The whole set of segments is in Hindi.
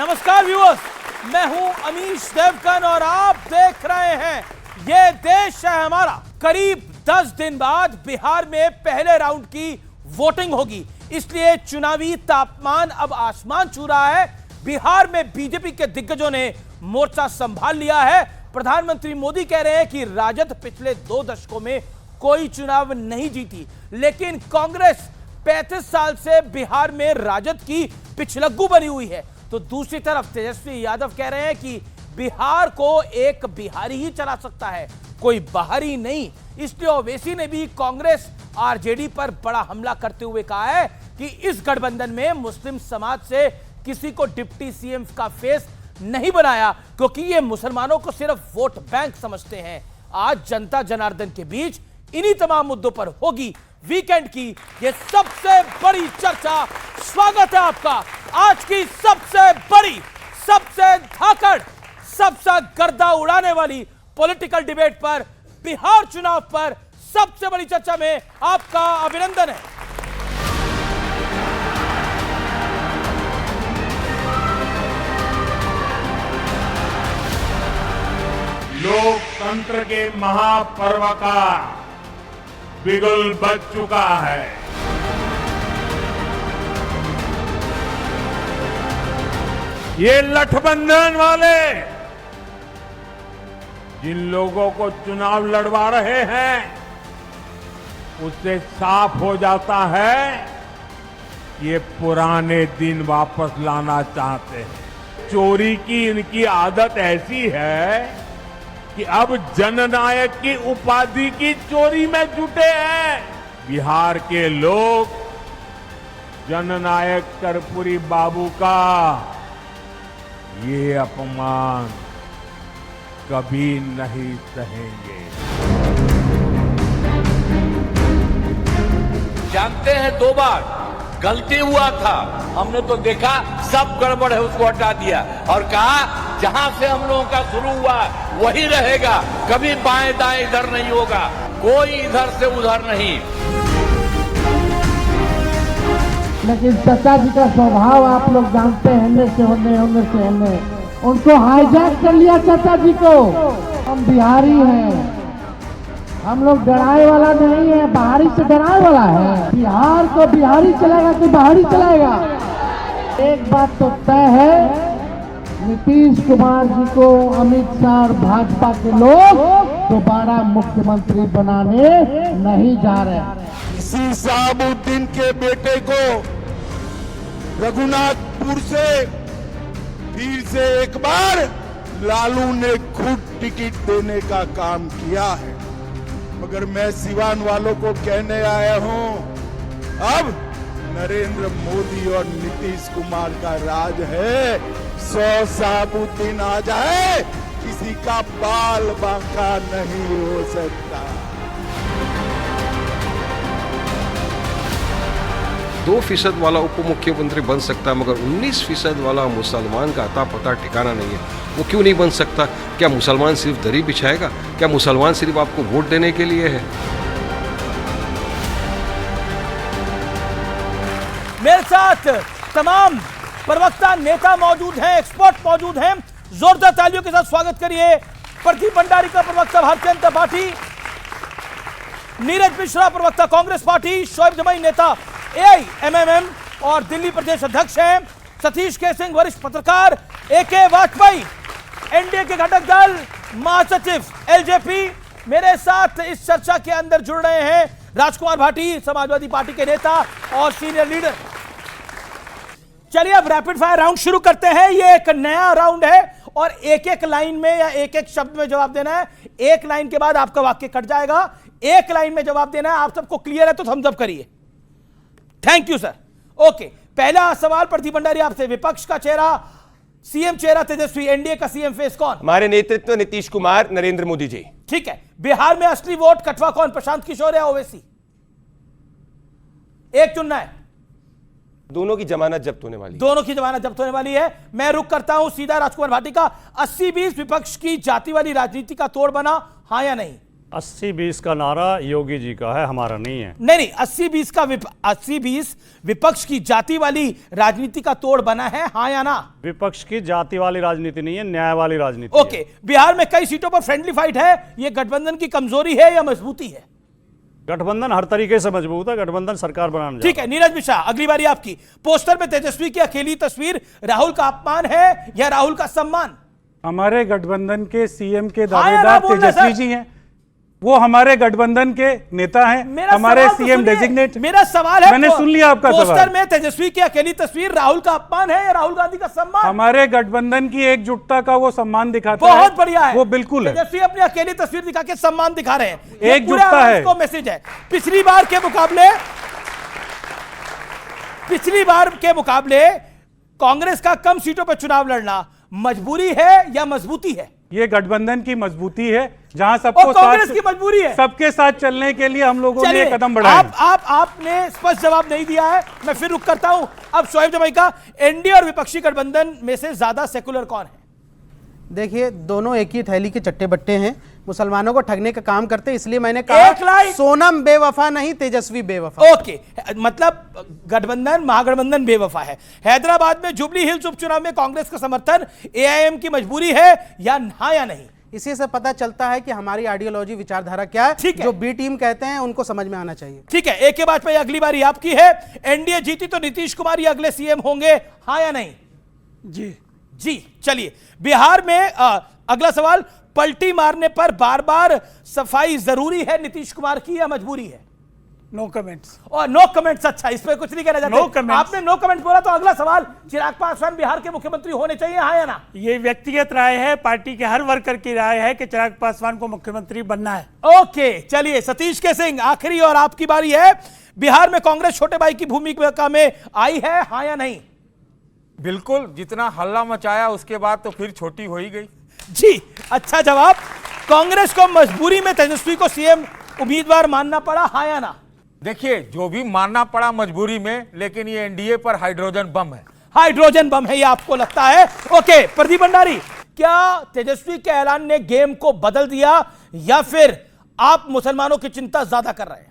नमस्कार व्यूअर्स, मैं हूं अमीश देवगन और आप देख रहे हैं ये देश है हमारा। करीब 10 दिन बाद बिहार में पहले राउंड की वोटिंग होगी, इसलिए चुनावी तापमान अब आसमान छू रहा है। बिहार में बीजेपी के दिग्गजों ने मोर्चा संभाल लिया है। प्रधानमंत्री मोदी कह रहे हैं कि राजद पिछले 2 दशकों में कोई चुनाव नहीं जीती, लेकिन कांग्रेस 35 साल से बिहार में राजद की पिछलग्गू बनी हुई है। तो दूसरी तरफ तेजस्वी यादव कह रहे हैं कि बिहार को एक बिहारी ही चला सकता है, कोई बाहरी नहीं। इसलिए ओवैसी ने भी कांग्रेस आरजेडी पर बड़ा हमला करते हुए कहा है कि इस गठबंधन में मुस्लिम समाज से किसी को डिप्टी सीएम का फेस नहीं बनाया, क्योंकि ये मुसलमानों को सिर्फ वोट बैंक समझते हैं। आज जनता जनार्दन के बीच इन्हीं तमाम मुद्दों पर होगी वीकेंड की ये सबसे बड़ी चर्चा। स्वागत है आपका आज की सबसे बड़ी, सबसे धाकड़, सबसे गर्दा उड़ाने वाली पॉलिटिकल डिबेट पर, बिहार चुनाव पर सबसे बड़ी चर्चा में आपका अभिनंदन है। लोकतंत्र के महापर्व का बिगुल बज चुका है। ये गठबंधन वाले जिन लोगों को चुनाव लड़वा रहे हैं, उससे साफ हो जाता है ये पुराने दिन वापस लाना चाहते हैं। चोरी की इनकी आदत ऐसी है कि अब जननायक की उपाधि की चोरी में जुटे हैं। बिहार के लोग जननायक कर्पूरी बाबू का ये अपमान कभी नहीं सहेंगे। जानते हैं 2 बार गलती हुआ था, हमने तो देखा सब गड़बड़ है, उसको हटा दिया और कहा जहां से हम लोगों का शुरू हुआ वही रहेगा, कभी बाएं दाएं इधर नहीं होगा, कोई इधर से उधर नहीं। लेकिन चाचा जी का स्वभाव आप लोग जानते हैं, होने से होने उनको हाईजैक कर लिया चाचा जी को। हम बिहारी हैं, हम लोग डराए वाला नहीं है, बाहरी से डराए वाला है। बिहार को बिहारी चलाएगा कि बाहरी चलाएगा? एक बात तो तय है, नीतीश कुमार जी को अमित शाह और भाजपा के लोग दोबारा मुख्यमंत्री बनाने नहीं जा रहे। इसी साबुद्दीन के बेटे को रघुनाथपुर से फिर से एक बार लालू ने खुद टिकट देने का काम किया है, मगर मैं सिवान वालों को कहने आया हूं, अब नरेंद्र मोदी और नीतीश कुमार का राज है। 100 साबुद्दीन आ जाए, किसी का बाल बांका नहीं हो सकता। 2% वाला उप मुख्यमंत्री बन सकता है, मगर 19% वाला मुसलमान का अता पता ठिकाना नहीं है। वो क्यों नहीं बन सकता? क्या मुसलमान सिर्फ दरी बिछाएगा? क्या मुसलमान सिर्फ आपको वोट देने के लिए है? मेरे साथ तमाम प्रवक्ता नेता मौजूद हैं, एक्सपर्ट मौजूद हैं। जोरदार तालियों के साथ स्वागत करिए प्रदीप भंडारी का, प्रवक्ता भारतीय जनता पार्टी, नीरज मिश्रा प्रवक्ता कांग्रेस पार्टी, शोएब जमाई नेता एआईएमएम और दिल्ली प्रदेश अध्यक्ष हैं, सतीश के सिंह वरिष्ठ पत्रकार, AK वाजपेयी एनडीए के घटक दल महासचिव एलजेपी। मेरे साथ इस चर्चा के अंदर जुड़ रहे हैं राजकुमार भाटी, समाजवादी पार्टी के नेता और सीनियर लीडर। चलिए अब रैपिड फायर राउंड शुरू करते हैं। ये एक नया राउंड है और एक लाइन में या एक शब्द में जवाब देना है। एक लाइन के बाद आपका वाक्य कट जाएगा, एक लाइन में जवाब देना है। आप सबको क्लियर है तो थम्स अप करिए। Thank you sir. ओके, पहला सवाल प्रदीप भंडारी आपसे। विपक्ष का चेहरा, सीएम चेहरा तेजस्वी, एनडीए का सीएम फेस कौन? हमारे नेतृत्व नीतीश कुमार, नरेंद्र मोदी जी। ठीक है। बिहार में असली वोट कटवा कौन, प्रशांत किशोर या ओवैसी? एक चुनना है। दोनों की जमानत जब्त होने वाली। दोनों की जमानत जब्त होने वाली है। मैं रुक करता हूं सीधा राजकुमार भाटी का। 80-20 विपक्ष की जाति वाली राजनीति का तोड़ बना, हां या नहीं? 80-20 का नारा योगी जी का है, हमारा नहीं है। नहीं 80-20 का 80-20 विपक्ष की जाति वाली राजनीति का तोड़ बना है, हाँ या ना? विपक्ष की जाति वाली राजनीति नहीं है, न्याय वाली राजनीति है। ओके, बिहार में कई सीटों पर फ्रेंडली फाइट है, ये गठबंधन की कमजोरी है या मजबूती है? गठबंधन हर तरीके से मजबूत है, गठबंधन सरकार बनाने ठीक है। नीरज मिश्रा, अगली बारी आपकी। पोस्टर में तेजस्वी की अकेली तस्वीर राहुल का अपमान है या राहुल का सम्मान? हमारे गठबंधन के सीएम के हाँ या ना दावेदार बोलना तेजस्वी सर? जी हैं, वो हमारे गठबंधन के नेता हैं, हमारे सवाल तो सीएम सुनिए। डेजिग्नेट। मेरा सवाल है, मैंने सुन लिया आपका पोस्टर सवाल। में तेजस्वी की अकेली तस्वीर राहुल का अपमान है या राहुल गांधी का सम्मान? हमारे गठबंधन की एकजुटता का वो सम्मान दिखाता है। बहुत बढ़िया है, वो बिल्कुल है। तेजस्वी अपनी अकेली तस्वीर दिखा के सम्मान दिखा रहे हैं, ये एकजुटता पूरा है। इसको मैसेज है। पिछली बार के मुकाबले कांग्रेस का कम सीटों पर चुनाव लड़ना मजबूरी है या मजबूती है? ये गठबंधन की मजबूती है, जहां और सबको कांग्रेस की मजबूरी है। सबके साथ चलने के लिए हम लोगों ने चलिए, कदम बढ़ाए। आपने स्पष्ट जवाब नहीं दिया है, मैं फिर रुक करता हूं। अब शोएब जमैका, एनडीए और विपक्षी गठबंधन में से ज्यादा सेकुलर कौन है? देखिए, दोनों एक ही थैली के चट्टे बट्टे हैं, मुसलमानों को ठगने का काम करते हैं, इसलिए मैंने एक कहा लाइन। सोनम बेवफा नहीं, तेजस्वी बेवफा। ओके, मतलब गठबंधन महागठबंधन बेवफा है। हैदराबाद में जुबली हिल्स उपचुनाव में कांग्रेस का समर्थन एआईएम की मजबूरी है या हाँ या नहीं? इसी से पता चलता है कि हमारी आइडियोलॉजी, विचारधारा क्या है। ठीक है। जो बी टीम कहते हैं उनको समझ में आना चाहिए। ठीक है, एक के बाद पे अगली बारी आपकी है। एनडीए जीती तो नीतीश कुमार ही अगले सीएम होंगे, हाँ या नहीं? जी। चलिए, बिहार में अगला सवाल, पलटी मारने पर बार बार सफाई जरूरी है नीतीश कुमार की या मजबूरी है? No comments. और नो कमेंट्स। अच्छा, इस पर कुछ नहीं कहना चाहते? No comments। आपने नो कमेंट्स बोला तो अगला सवाल, चिराग पासवान बिहार के मुख्यमंत्री होने चाहिए, हाँ या ना? ये व्यक्तिगत राय है, पार्टी के हर वर्कर की राय है कि चिराग पासवान को मुख्यमंत्री बनना है। ओके, चलिए सतीश के सिंह, आखिरी और आपकी बारी है। बिहार में कांग्रेस छोटे भाई की भूमिका में आई है, हाँ या नहीं? बिल्कुल, जितना हल्ला मचाया उसके बाद तो फिर छोटी हो ही गई। जी, अच्छा जवाब। कांग्रेस को मजबूरी में तेजस्वी को सीएम उम्मीदवार मानना पड़ा, हाँ या ना? देखिए, जो भी मानना पड़ा मजबूरी में, लेकिन ये एनडीए पर हाइड्रोजन बम है। हाइड्रोजन बम है ये आपको लगता है? ओके, प्रदीप भंडारी, क्या तेजस्वी के ऐलान ने गेम को बदल दिया या फिर आप मुसलमानों की चिंता ज्यादा कर रहे हैं?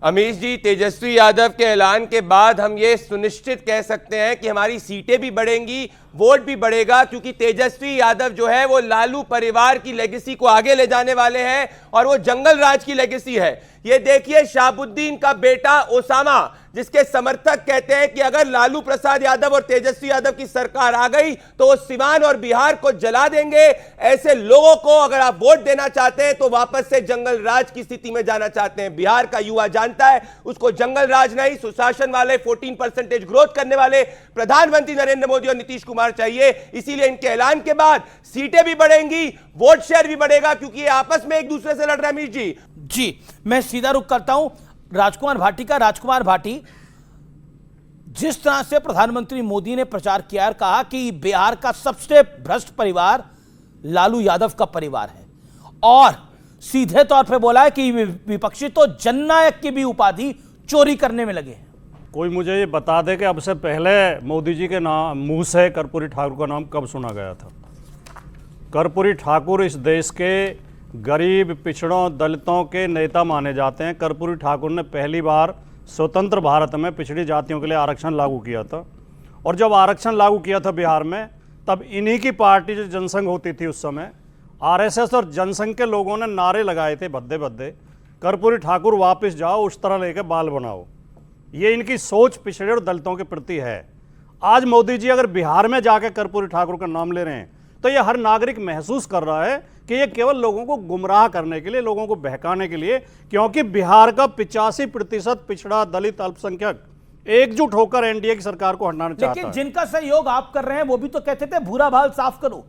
अमीश जी, तेजस्वी यादव के ऐलान के बाद हम ये सुनिश्चित कह सकते हैं कि हमारी सीटें भी बढ़ेंगी, वोट भी बढ़ेगा, क्योंकि तेजस्वी यादव जो है वो लालू परिवार की लेगेसी को आगे ले जाने वाले हैं और वो जंगल राज की लेगेसी है। ये देखिए, शाहबुद्दीन का बेटा ओसामा, जिसके समर्थक कहते हैं कि अगर लालू प्रसाद यादव और तेजस्वी यादव की सरकार आ गई तो वो सिवान और बिहार को जला देंगे। ऐसे लोगों को अगर आप वोट देना चाहते हैं तो वापस से जंगल राज की स्थिति में जाना चाहते हैं। बिहार का युवा जानता है उसको जंगल राज नहीं, सुशासन वाले 14% ग्रोथ करने वाले प्रधानमंत्री नरेंद्र मोदी और नीतीश कुमार चाहिए। इसीलिए इनके ऐलान के बाद सीटें भी बढ़ेंगी, वोट शेयर भी बढ़ेगा, क्योंकि ये आपस में एक दूसरे से लड़ रहे हैं। अमीश जी, मैं सीधा रुख करता हूं राजकुमार भाटी का। राजकुमार भाटी, जिस तरह से प्रधानमंत्री मोदी ने प्रचार किया और कहा कि बिहार का सबसे भ्रष्ट परिवार लालू यादव का परिवार है, और सीधे तौर पे बोला है कि विपक्षी तो जननायक की भी उपाधि चोरी करने में लगे हैं। कोई मुझे ये बता दे कि अब से पहले मोदी जी के नाम मुंह से कर्पूरी ठाकुर का नाम कब सुना गया था? कर्पूरी ठाकुर इस देश के गरीब, पिछड़ों, दलितों के नेता माने जाते हैं। कर्पूरी ठाकुर ने पहली बार स्वतंत्र भारत में पिछड़ी जातियों के लिए आरक्षण लागू किया था, और जब आरक्षण लागू किया था बिहार में, तब इन्हीं की पार्टी जो जनसंघ होती थी उस समय, आरएसएस और जनसंघ के लोगों ने नारे लगाए थे भद्दे भद्दे, कर्पूरी ठाकुर वापस जाओ, उस तरह लेके बाल बनाओ। ये इनकी सोच पिछड़े और दलितों के प्रति है। आज मोदी जी अगर बिहार में जाकर कर्पूरी ठाकुर का नाम ले रहे हैं तो ये हर नागरिक महसूस कर रहा है कि ये केवल लोगों को गुमराह करने के लिए, लोगों को बहकाने के लिए, क्योंकि बिहार का 85% पिछड़ा, दलित, अल्पसंख्यक एकजुट होकर एनडीए की सरकार को हटाना चाहता है। लेकिन जिनका सहयोग आप कर रहे हैं वो भी तो कहते थे भूरा बाल साफ करो,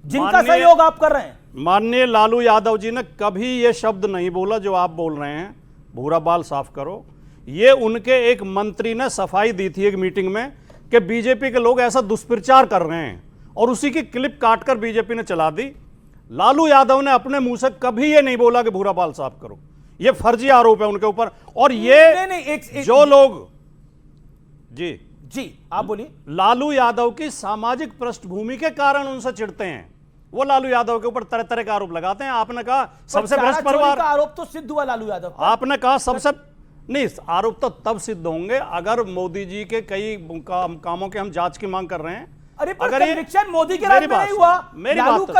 जिनका सहयोग आप कर रहे हैं। माननीय लालू यादव जी ने कभी ये शब्द नहीं बोला जो आप बोल रहे हैं, भूरा बाल साफ करो। ये उनके एक मंत्री ने सफाई दी थी एक मीटिंग में कि बीजेपी के लोग ऐसा दुष्प्रचार कर रहे हैं, और उसी की क्लिप काटकर बीजेपी ने चला दी। लालू यादव ने अपने मुंह से कभी ये नहीं बोला कि भूरा बाल साफ करो। ये फर्जी आरोप है उनके ऊपर। और ये नहीं, जो लोग जी आप बोलिए। लालू यादव की सामाजिक पृष्ठभूमि के कारण उनसे चिढ़ते हैं, वो लालू यादव के ऊपर तरह तरह के आरोप लगाते हैं। आपने कहा सबसे चारा भ्रष्ट चोरी परिवार का आरोप तो सिद्ध हुआ लालू यादव पर। आपने कहा सबसे नहीं, आरोप तो तब सिद्ध होंगे अगर मोदी जी के कई कामों के हम जांच की मांग कर रहे हैं। अरे पर अगर ये- कन्विक्शन मोदी के राज में नहीं हुआ,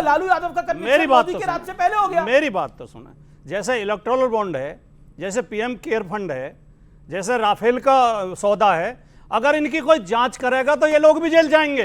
लालू यादव का कन्विक्शन मोदी के राज से पहले हो गया। मेरी बात तो सुना, जैसे इलेक्टोरल बॉन्ड है, जैसे पीएम केयर फंड है, जैसे राफेल का सौदा है, अगर इनकी कोई जांच करेगा तो ये लोग भी जेल जाएंगे।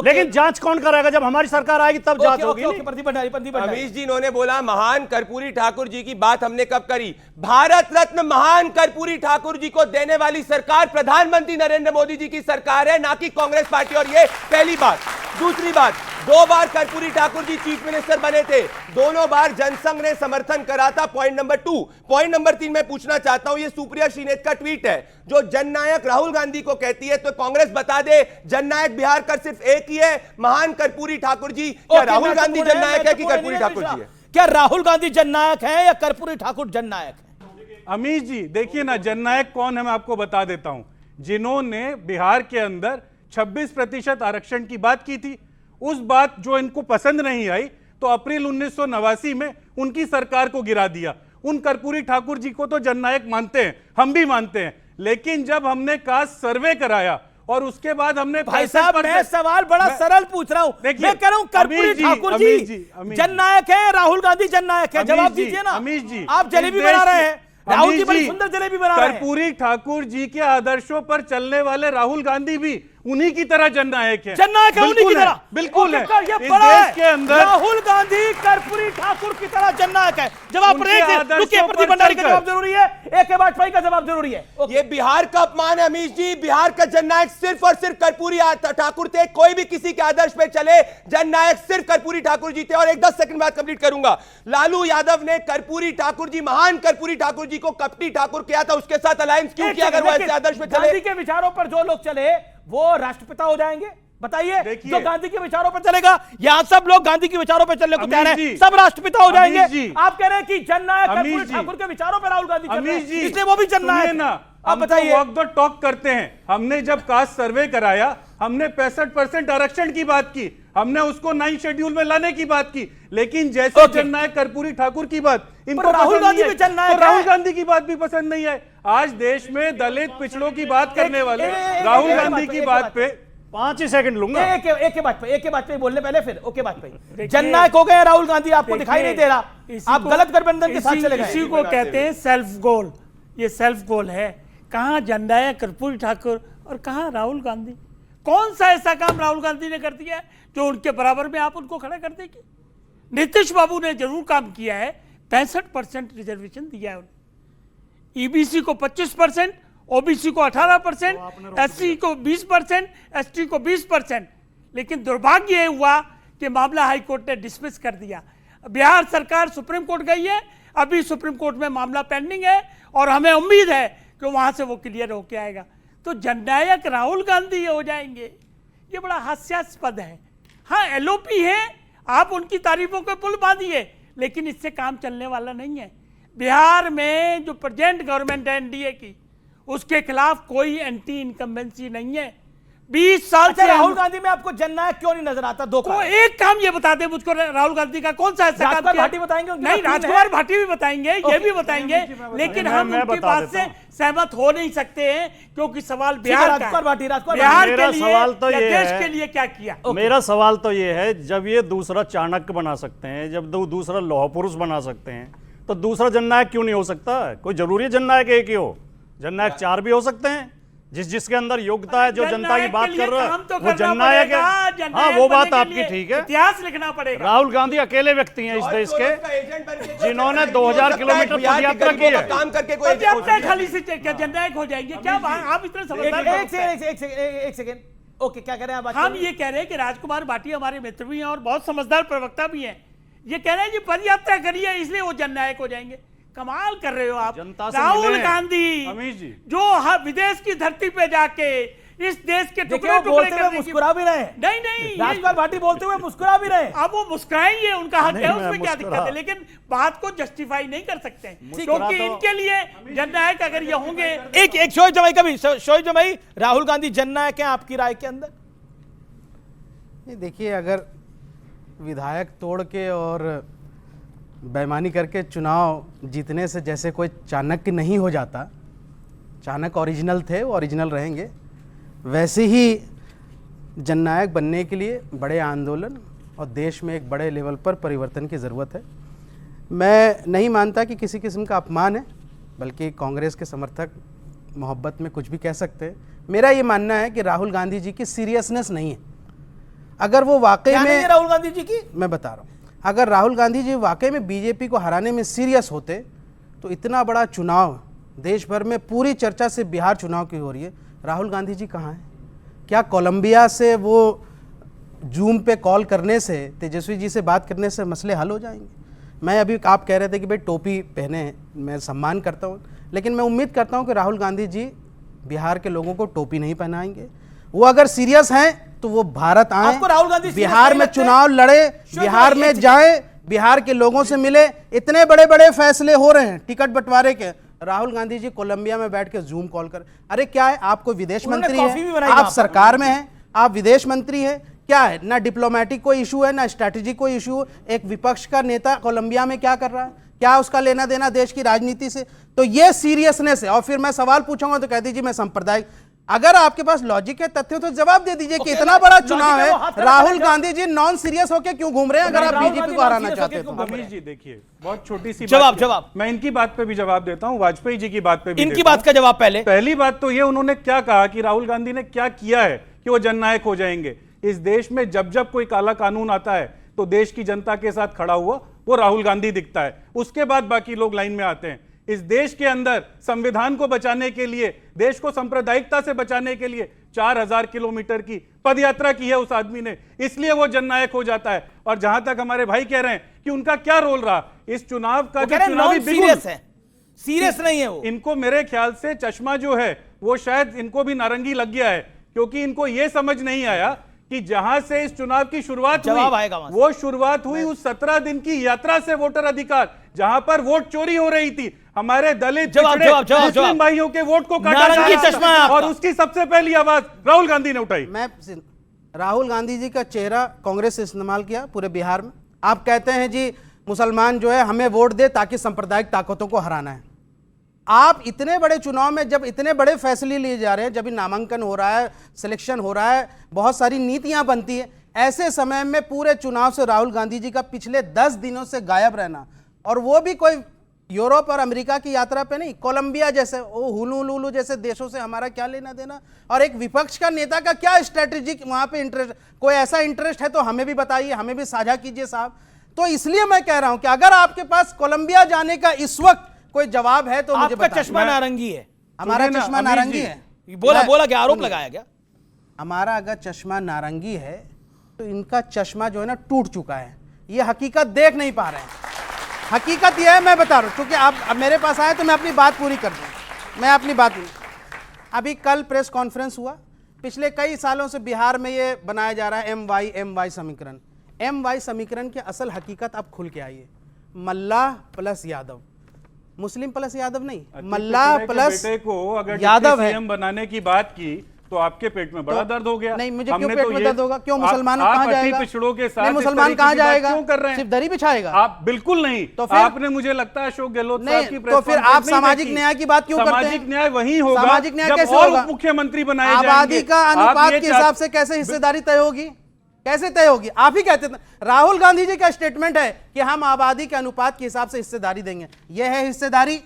लेकिन जांच कौन करेगा? जब हमारी सरकार आएगी तब जांच होगी। अमीश जी इन्होंने बोला महान कर्पूरी ठाकुर जी की बात हमने कब करी? भारत रत्न महान कर्पूरी ठाकुर जी को देने वाली सरकार प्रधानमंत्री नरेंद्र मोदी जी की सरकार है, ना कि कांग्रेस पार्टी। और ये पहली बात। दूसरी बात, 2 बार कर्पूरी ठाकुर जी चीफ मिनिस्टर बने थे, दोनों बार जनसंघ ने समर्थन करा था। Point number 2। पॉइंट नंबर 3 मैं पूछना चाहता हूं, ये सुप्रिया श्रीनेत का ट्वीट है जो जननायक राहुल गांधी को कहती है, तो कांग्रेस बता दे जननायक बिहार का सिर्फ एक ही है, महान कर्पूरी ठाकुर जी। क्या राहुल गांधी जननायक है कि कर्पूरी ठाकुर जी है? क्या राहुल गांधी जननायक है या कर्पूरी ठाकुर जननायक है? अमीश जी देखिए ना, जननायक कौन है मैं आपको बता देता हूं। जिन्होंने बिहार के अंदर 26% आरक्षण की बात की थी, उस बात जो इनको पसंद नहीं आई तो अप्रैल 1989 में उनकी सरकार को गिरा दिया। उन कर्पूरी ठाकुर जी को तो जननायक मानते हैं, हम भी मानते हैं, लेकिन जब हमने कास्ट सर्वे कराया और उसके बाद हमने भाई साहब मैं सवाल बड़ा सरल पूछ रहा हूं, मैं कह रहा हूं कर्पूरी ठाकुर जी जननायक है, राहुल गांधी जननायक है? जवाब दीजिए ना। अमीश जी आप जलेबी बना रहे हैं, राहुल जी बड़ी सुंदर जलेबी बना रहे हैं। कर्पूरी ठाकुर जी के आदर्शों पर चलने वाले राहुल गांधी भी उन्हीं की तरह जननायक है। जननायक है उन्हीं की तरह, बिल्कुल है। ये इस बड़ा देश है के अंदर राहुल गांधी कर्पूरी ठाकुर की तरह जननायक है। जवाब प्रदीप भंडारी का जवाब जरूरी है, AK वाजपेयी का जवाब जरूरी है। ये बिहार का अपमान है अमीश जी। बिहार का जननायक सिर्फ और सिर्फ कर्पूरी ठाकुर थे। कोई भी किसी के आदर्श पे चले, जननायक सिर्फ कर्पूरी ठाकुर जी थे। और एक 10 सेकंड बाद कंप्लीट करूंगा। लालू यादव ने कर्पूरी ठाकुर जी, महान कर्पूरी ठाकुर जी को कपटी ठाकुर किया था, उसके साथ अलायंस क्यों किया? अगर वो ऐसे आदर्श पे चले, गांधी के विचारों पर जो लोग चले वो राष्ट्रपिता हो जाएंगे? बताइए, जो गांधी के विचारों पर चलेगा, यहां सब लोग गांधी के विचारों पर चलने को कह रहे हैं, सब राष्ट्रपिता हो जाएंगे। आप कह रहे हैं कि जननायक कर्पूरी ठाकुर के विचारों पर राहुल गांधी चल रहे हैं, इसलिए वो भी जननायक है। आप बताइए, वॉक द टॉक करते हैं। हमने जब कास्ट सर्वे कराया, हमने 65% आरक्षण की बात की, हमने उसको 9 शेड्यूल में लाने की बात की, लेकिन जैसे जननायक कर्पूरी ठाकुर की बात इनको राहुल गांधी भी जननायक, राहुल गांधी की बात भी पसंद नहीं है। आज देश में दलित पिछड़ों की बात करने वाले राहुल गांधी की बात पे 5 ही सेकंड लूंगा। एक बात पे बोलने पहले, फिर ओके बात पे जननायक हो गए राहुल गांधी, आपको दिखाई नहीं दे रहा, आप गलत गठबंधन के साथ चले गए। इसी को कहते हैं सेल्फ गोल। ये सेल्फ गोल है। कहां जननायक कर्पूरी ठाकुर और कहां राहुल गांधी? कौन सा ऐसा काम राहुल गांधी ने कर दिया है जो उनके बराबर में आप उनको खड़ा कर देंगे? नीतीश बाबू ने जरूर काम किया है, 65% रिजर्वेशन दिया है उन्हें, ईबीसी को 25%, ओबीसी को 18%, एससी को 20%, एसटी को 20%। लेकिन दुर्भाग्य ये हुआ कि मामला हाईकोर्ट ने डिसमिस कर दिया। बिहार सरकार सुप्रीम कोर्ट गई है, अभी सुप्रीम कोर्ट में मामला पेंडिंग है और हमें उम्मीद है कि वहां से वो क्लियर होकर आएगा। तो जननायक राहुल गांधी हो जाएंगे, ये बड़ा हास्यास्पद है। हाँ, एलओपी है, आप उनकी तारीफों के पुल बांधिए, लेकिन इससे काम चलने वाला नहीं है। बिहार में जो प्रेजेंट गवर्नमेंट है एनडीए की, उसके खिलाफ कोई एंटी इनकम्बेंसी नहीं है। 20 साल से राहुल गांधी में आपको जननायक क्यों नहीं नजर आता? दो तो एक काम ये बता दे मुझको, राहुल गांधी का कौन सा ऐसा काम राजकुमार भाटी बताएंगे? नहीं, राजकुमार भाटी भी बताएंगे, ये भी बताएंगे, लेकिन हम उनकी बात से सहमत हो नहीं सकते हैं, क्योंकि सवाल बिहार का है। बिहार के लिए या देश के लिए क्या किया? मेरा सवाल तो ये है, जब ये दूसरा चाणक्य बना सकते हैं, जब दूसरा लौह पुरुष बना सकते हैं, तो दूसरा जननायक क्यों नहीं हो सकता? कोई जरूरी है जननायक एक ही हो? जननायक 4 भी हो सकते हैं। जिसके अंदर योग्यता है, जो जनता की बात कर रहा है, वो जननायक है। हाँ, वो बात आपकी ठीक है। इतिहास लिखना पड़ेगा। राहुल गांधी अकेले व्यक्ति हैं इस देश के जिन्होंने 2000 किलोमीटर पदयात्रा की है। काम करके कोई खाली से क्या जननायक हो जाएंगे? क्या आप इतना समझदार? एक सेकेंड, ओके, क्या कह रहे हैं आप? हम ये कह रहे हैं कि राजकुमार भाटी हमारे मित्र भी हैं और बहुत समझदार प्रवक्ता भी हैं। ये कह रहे हैं जी पदयात्रा करिए इसलिए वो जननायक हो जाएंगे। कमाल कर रहे हो आप। राहुल गांधी जो विदेश की धरती पे जाके इस देश के टुकड़े बोलते हुए मुस्कुरा भी रहे। नहीं, राजकुमार भाटी बोलते हुए मुस्कुरा भी रहे। अब वो मुस्कुराएंगे, उनका हक है, उसमें क्या दिक्कत है, लेकिन बात को जस्टिफाई नहीं कर सकते क्योंकि इनके लिए जननायक अगर ये होंगे। एक शोएब जमाई का भी, शोएब जमाई, राहुल गांधी जननायक है आपकी राय के अंदर? देखिए, अगर विधायक तोड़ के और बेईमानी करके चुनाव जीतने से जैसे कोई चाणक्य नहीं हो जाता, चाणक्य ओरिजिनल थे, वो ओरिजिनल रहेंगे, वैसे ही जननायक बनने के लिए बड़े आंदोलन और देश में एक बड़े लेवल पर परिवर्तन की ज़रूरत है। मैं नहीं मानता कि किसी किस्म का अपमान है, बल्कि कांग्रेस के समर्थक मोहब्बत में कुछ भी कह सकते हैं। मेरा ये मानना है कि राहुल गांधी जी की सीरियसनेस नहीं है। अगर वो वाकई में, राहुल गांधी जी की, मैं बता रहा हूँ, अगर राहुल गांधी जी वाकई में बीजेपी को हराने में सीरियस होते तो इतना बड़ा चुनाव देश भर में, पूरी चर्चा से बिहार चुनाव की हो रही है, राहुल गांधी जी कहाँ हैं? क्या कोलंबिया से वो जूम पे कॉल करने से, तेजस्वी जी से बात करने से मसले हल हो जाएंगे? मैं अभी, आप कह रहे थे कि भाई टोपी पहने हैं, मैं सम्मान करता हूँ, लेकिन मैं उम्मीद करता हूँ कि राहुल गांधी जी बिहार के लोगों को टोपी नहीं पहनाएंगे। वो अगर सीरियस हैं तो वो भारत आए, आपको राहुल गांधी बिहार में चुनाव लड़े, बिहार में जाए, बिहार के लोगों से मिले। इतने बड़े बड़े फैसले हो रहे हैं टिकट बंटवारे के, राहुल गांधी जी कोलंबिया में बैठ के जूम कॉल कर, अरे क्या है, आपको विदेश मंत्री है, आप सरकार में हैं, आप विदेश मंत्री हैं, क्या है? ना डिप्लोमेटिक कोई इशू है, ना स्ट्रैटेजिक कोई इशू। एक विपक्ष का नेता कोलंबिया में क्या कर रहा है? क्या उसका लेना देना देश की राजनीति से? तो ये सीरियसनेस है। और फिर मैं सवाल पूछूंगा तो कह दीजिए मैं सांप्रदायिक। अगर आपके पास लॉजिक है, तथ्य, तो जवाब दे दीजिए कि इतना बड़ा चुनाव है, राहुल गांधी जी नॉन सीरियस होकर क्यों घूम रहे हैं? अगर आप बीजेपी को हराना चाहते हैं तो। अमीश जी देखिए, बहुत छोटी सी जवाब मैं इनकी बात पे भी जवाब देता हूं, वाजपेयी जी की बात पे भी इनकी बात का जवाब पहली बात तो ये, उन्होंने क्या कहा कि राहुल गांधी ने क्या किया है कि वो जननायक हो जाएंगे। इस देश में जब जब कोई काला कानून आता है तो देश की जनता के साथ खड़ा हुआ वो राहुल गांधी दिखता है, उसके बाद बाकी लोग लाइन में आते हैं। इस देश के अंदर संविधान को बचाने के लिए, देश को सांप्रदायिकता से बचाने के लिए 4000 किलोमीटर की पदयात्रा की है उस आदमी ने, इसलिए वो जननायक हो जाता है। और जहां तक हमारे भाई कह रहे हैं कि उनका क्या रोल रहा इस चुनाव का, चुनावी सीरियस है, सीरियस नहीं है वो। इनको मेरे ख्याल से चश्मा जो है वो शायद इनको भी नारंगी लग गया है, क्योंकि इनको यह समझ नहीं आया कि जहां से इस चुनाव की शुरुआत हुई, वो शुरुआत हुई उस 17 दिन की यात्रा से, वोटर अधिकार, जहां पर वोट चोरी हो रही थी, हमारे दलित मुस्लिम भाइयों के वोट को काटा जा रहा था, और उसकी सबसे पहली आवाज राहुल गांधी ने उठाई। मैं राहुल गांधी जी का चेहरा कांग्रेस से इस्तेमाल किया पूरे बिहार में। आप कहते हैं जी मुसलमान जो है हमें वोट दे ताकि सांप्रदायिक ताकतों को हराना है। आप इतने बड़े चुनाव में जब इतने बड़े फैसले लिए जा रहे हैं, जब नामांकन हो रहा है, सिलेक्शन हो रहा है, बहुत सारी नीतियां बनती है, ऐसे समय में पूरे चुनाव से राहुल गांधी जी का पिछले 10 दिनों से गायब रहना, और वो भी कोई यूरोप और अमेरिका की यात्रा पे नहीं, कोलंबिया जैसे, वो हुलुलुलु जैसे देशों से हमारा क्या लेना देना? और एक विपक्ष का नेता का क्या स्ट्रेटेजिक वहां पे इंटरेस्ट? कोई ऐसा इंटरेस्ट है तो हमें भी बताइए, हमें भी साझा कीजिए साहब। तो इसलिए मैं कह रहा हूं कि अगर आपके पास कोलंबिया जाने का इस वक्त कोई जवाब है तो मुझे बताइए। चश्मा नारंगी है, हमारा चश्मा नारंगी है। बोला क्या आरोप लगाया गया? हमारा अगर चश्मा नारंगी है तो इनका चश्मा जो है ना टूट चुका है, ये हकीकत देख नहीं पा रहे हैं। हकीकत यह है, मैं बता रहा हूं, क्योंकि आप अब मेरे पास आए तो मैं अपनी बात पूरी कर दूं। मैं अपनी बात अभी कल प्रेस कॉन्फ्रेंस हुआ, पिछले कई सालों से बिहार में ये बनाया जा रहा है MY समीकरण। MY समीकरण की असल हकीकत अब खुल के आई है। मल्लाह plus Yadav, Muslim plus Yadav नहीं, मल्लाह प्लस बेटे को अगर यादव है। सीएम बनाने की बात की तो आपके पेट में बड़ा दर्द हो गया। नहीं, मुझे क्यों पेट में दर्द होगा? क्यों मुसलमान कहां जाएगा? पिछड़ों के साथ नहीं, मुसलमान कहां जाएगा? क्यों कर रहे हैं? सिर्फ दरी बिछाएगा? आप बिल्कुल नहीं। तो फिर आपने, मुझे लगता है अशोक गहलोत साहब की प्रेस तो फिर आप सामाजिक न्याय की बात क्यों करते हैं? सामाजिक न्याय वही होगा, सामाजिक न्याय कैसे और होगा? उप मुख्यमंत्री बनाए जाएंगे। आबादी का अनुपात के हिसाब से कैसे हिस्सेदारी तय होगी? कैसे तय होगी? आप ही कहते थे। राहुल गांधी जी का स्टेटमेंट है कि हम आबादी के अनुपात के हिसाब से हिस्सेदारी देंगे। यह है हिस्सेदारी?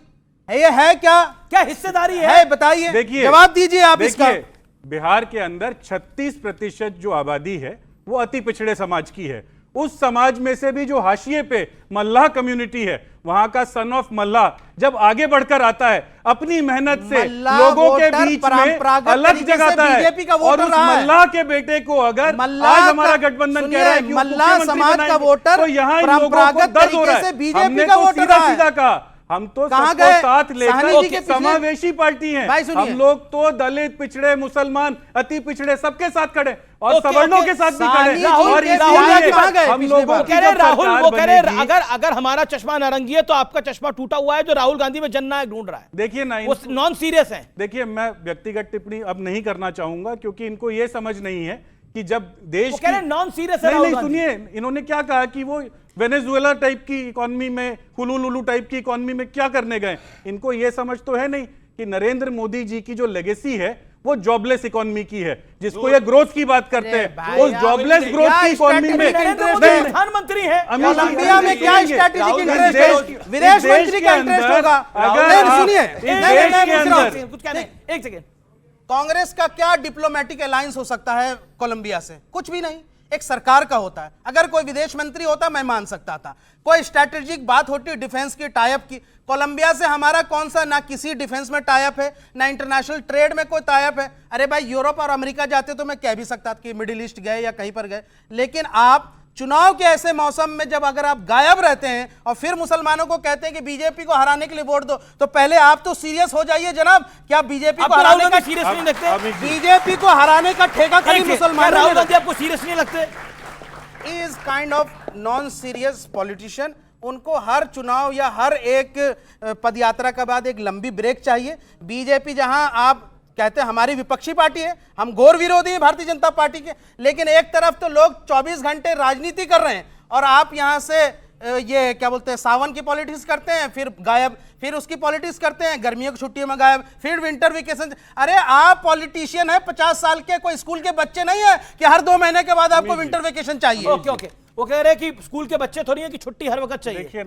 ये है क्या हिस्सेदारी है? बताइए, देखिए, जवाब दीजिए आप इसका। बिहार के अंदर 36% जो आबादी है वो अति पिछड़े समाज की है। उस समाज में से भी जो हाशिए पे मल्लाह कम्युनिटी है, वहां का सन ऑफ मल्लाह जब आगे बढ़कर आता है, अपनी मेहनत से लोगों के बीच में अलग जगाता है, और उस मल्लाह के बेटे को अगर आज हमारा गठबंधन कह रहा है कि मल्लाह समाज का वोटर तो यहाँ इन लोगों को दर्द हो रहा है। हमने तो सीधा कहा, हम तो सबको साथ लेकर समावेशी पार्टी हैं। हम लोग तो दलित, पिछड़े, मुसलमान, अति पिछड़े सबके साथ खड़े और सवर्णों के साथ भी खड़े। और हम लोग वो कह रहे अगर हमारा चश्मा नारंगी है तो आपका चश्मा टूटा हुआ है, जो राहुल गांधी में जननायक ढूंढ रहा है। देखिए ना, वो नॉन सीरियस है। देखिए, मैं व्यक्तिगत टिप्पणी अब नहीं करना चाहूंगा, क्योंकि इनको ये समझ नहीं है कि जब देश वो कह रहे हैं नॉन सीरियस है नहीं राहुल नहीं, गांधी। सुनिए, इन्होंने क्या कहा कि वो वेनेजुएला टाइप की इकोनॉमी में, हुलुलुलु टाइप की इकोनॉमी में क्या करने गए। इनको ये समझ तो है नहीं कि नरेंद्र मोदी जी की जो लेगेसी है वो जॉबलेस इकोनॉमी की है, जिसको ये ग्रोथ की बात करते हैं। उस जॉबलेस ग्रोथ की इकोनॉमी में प्रधानमंत्री है, कोलंबिया में क्या स्ट्रैटेजिक इंटरेस्ट है? विदेश मंत्री का इंटरेस्ट होगा। सुनिए, कुछ कहने, एक सेकेंड, कांग्रेस का क्या डिप्लोमेटिक अलायंस हो सकता है कोलंबिया से? कुछ भी नहीं, एक सरकार का होता है। अगर कोई विदेश मंत्री होता मैं मान सकता था, कोई स्ट्रैटेजिक बात होती डिफेंस की, टाइप की। कोलंबिया से हमारा कौन सा, ना किसी डिफेंस में टाइप है, ना इंटरनेशनल ट्रेड में कोई टाइप है। अरे भाई, यूरोप और अमेरिका जाते तो मैं कह भी सकता था कि मिडिल ईस्ट गए या कहीं पर गए, लेकिन आप चुनाव के ऐसे मौसम में जब अगर आप गायब रहते हैं और फिर मुसलमानों को कहते हैं कि बीजेपी को हराने के लिए वोट दो, तो पहले आप तो सीरियस हो जाइए जनाब। क्या बीजेपी को हराने का सीरियस नहीं लगते? बीजेपी को हराने का ठेका खाली मुसलमान। राहुल गांधी आपको सीरियस नहीं लगते? Is kind of non serious politician. उनको हर चुनाव या हर एक पदयात्रा के बाद एक लंबी ब्रेक चाहिए। बीजेपी, जहां आप कहते हैं हमारी विपक्षी पार्टी है, हम घोर विरोधी हैं भारतीय जनता पार्टी के, लेकिन एक तरफ तो लोग 24 घंटे राजनीति कर रहे हैं और आप यहां से ये क्या बोलते हैं, सावन की पॉलिटिक्स करते हैं, फिर गायब, फिर उसकी पॉलिटिक्स करते हैं, गर्मियों की छुट्टियों में गायब, फिर विंटर वेकेशन। अरे आप पॉलिटिशियन है, 50 साल के, कोई स्कूल के बच्चे नहीं है कि हर 2 महीने के बाद आपको विंटर वेकेशन चाहिए। ओके ओके, वो कह रहे हैं कि स्कूल के बच्चे थोड़ी है कि छुट्टी हर वक्त चाहिए। देखिए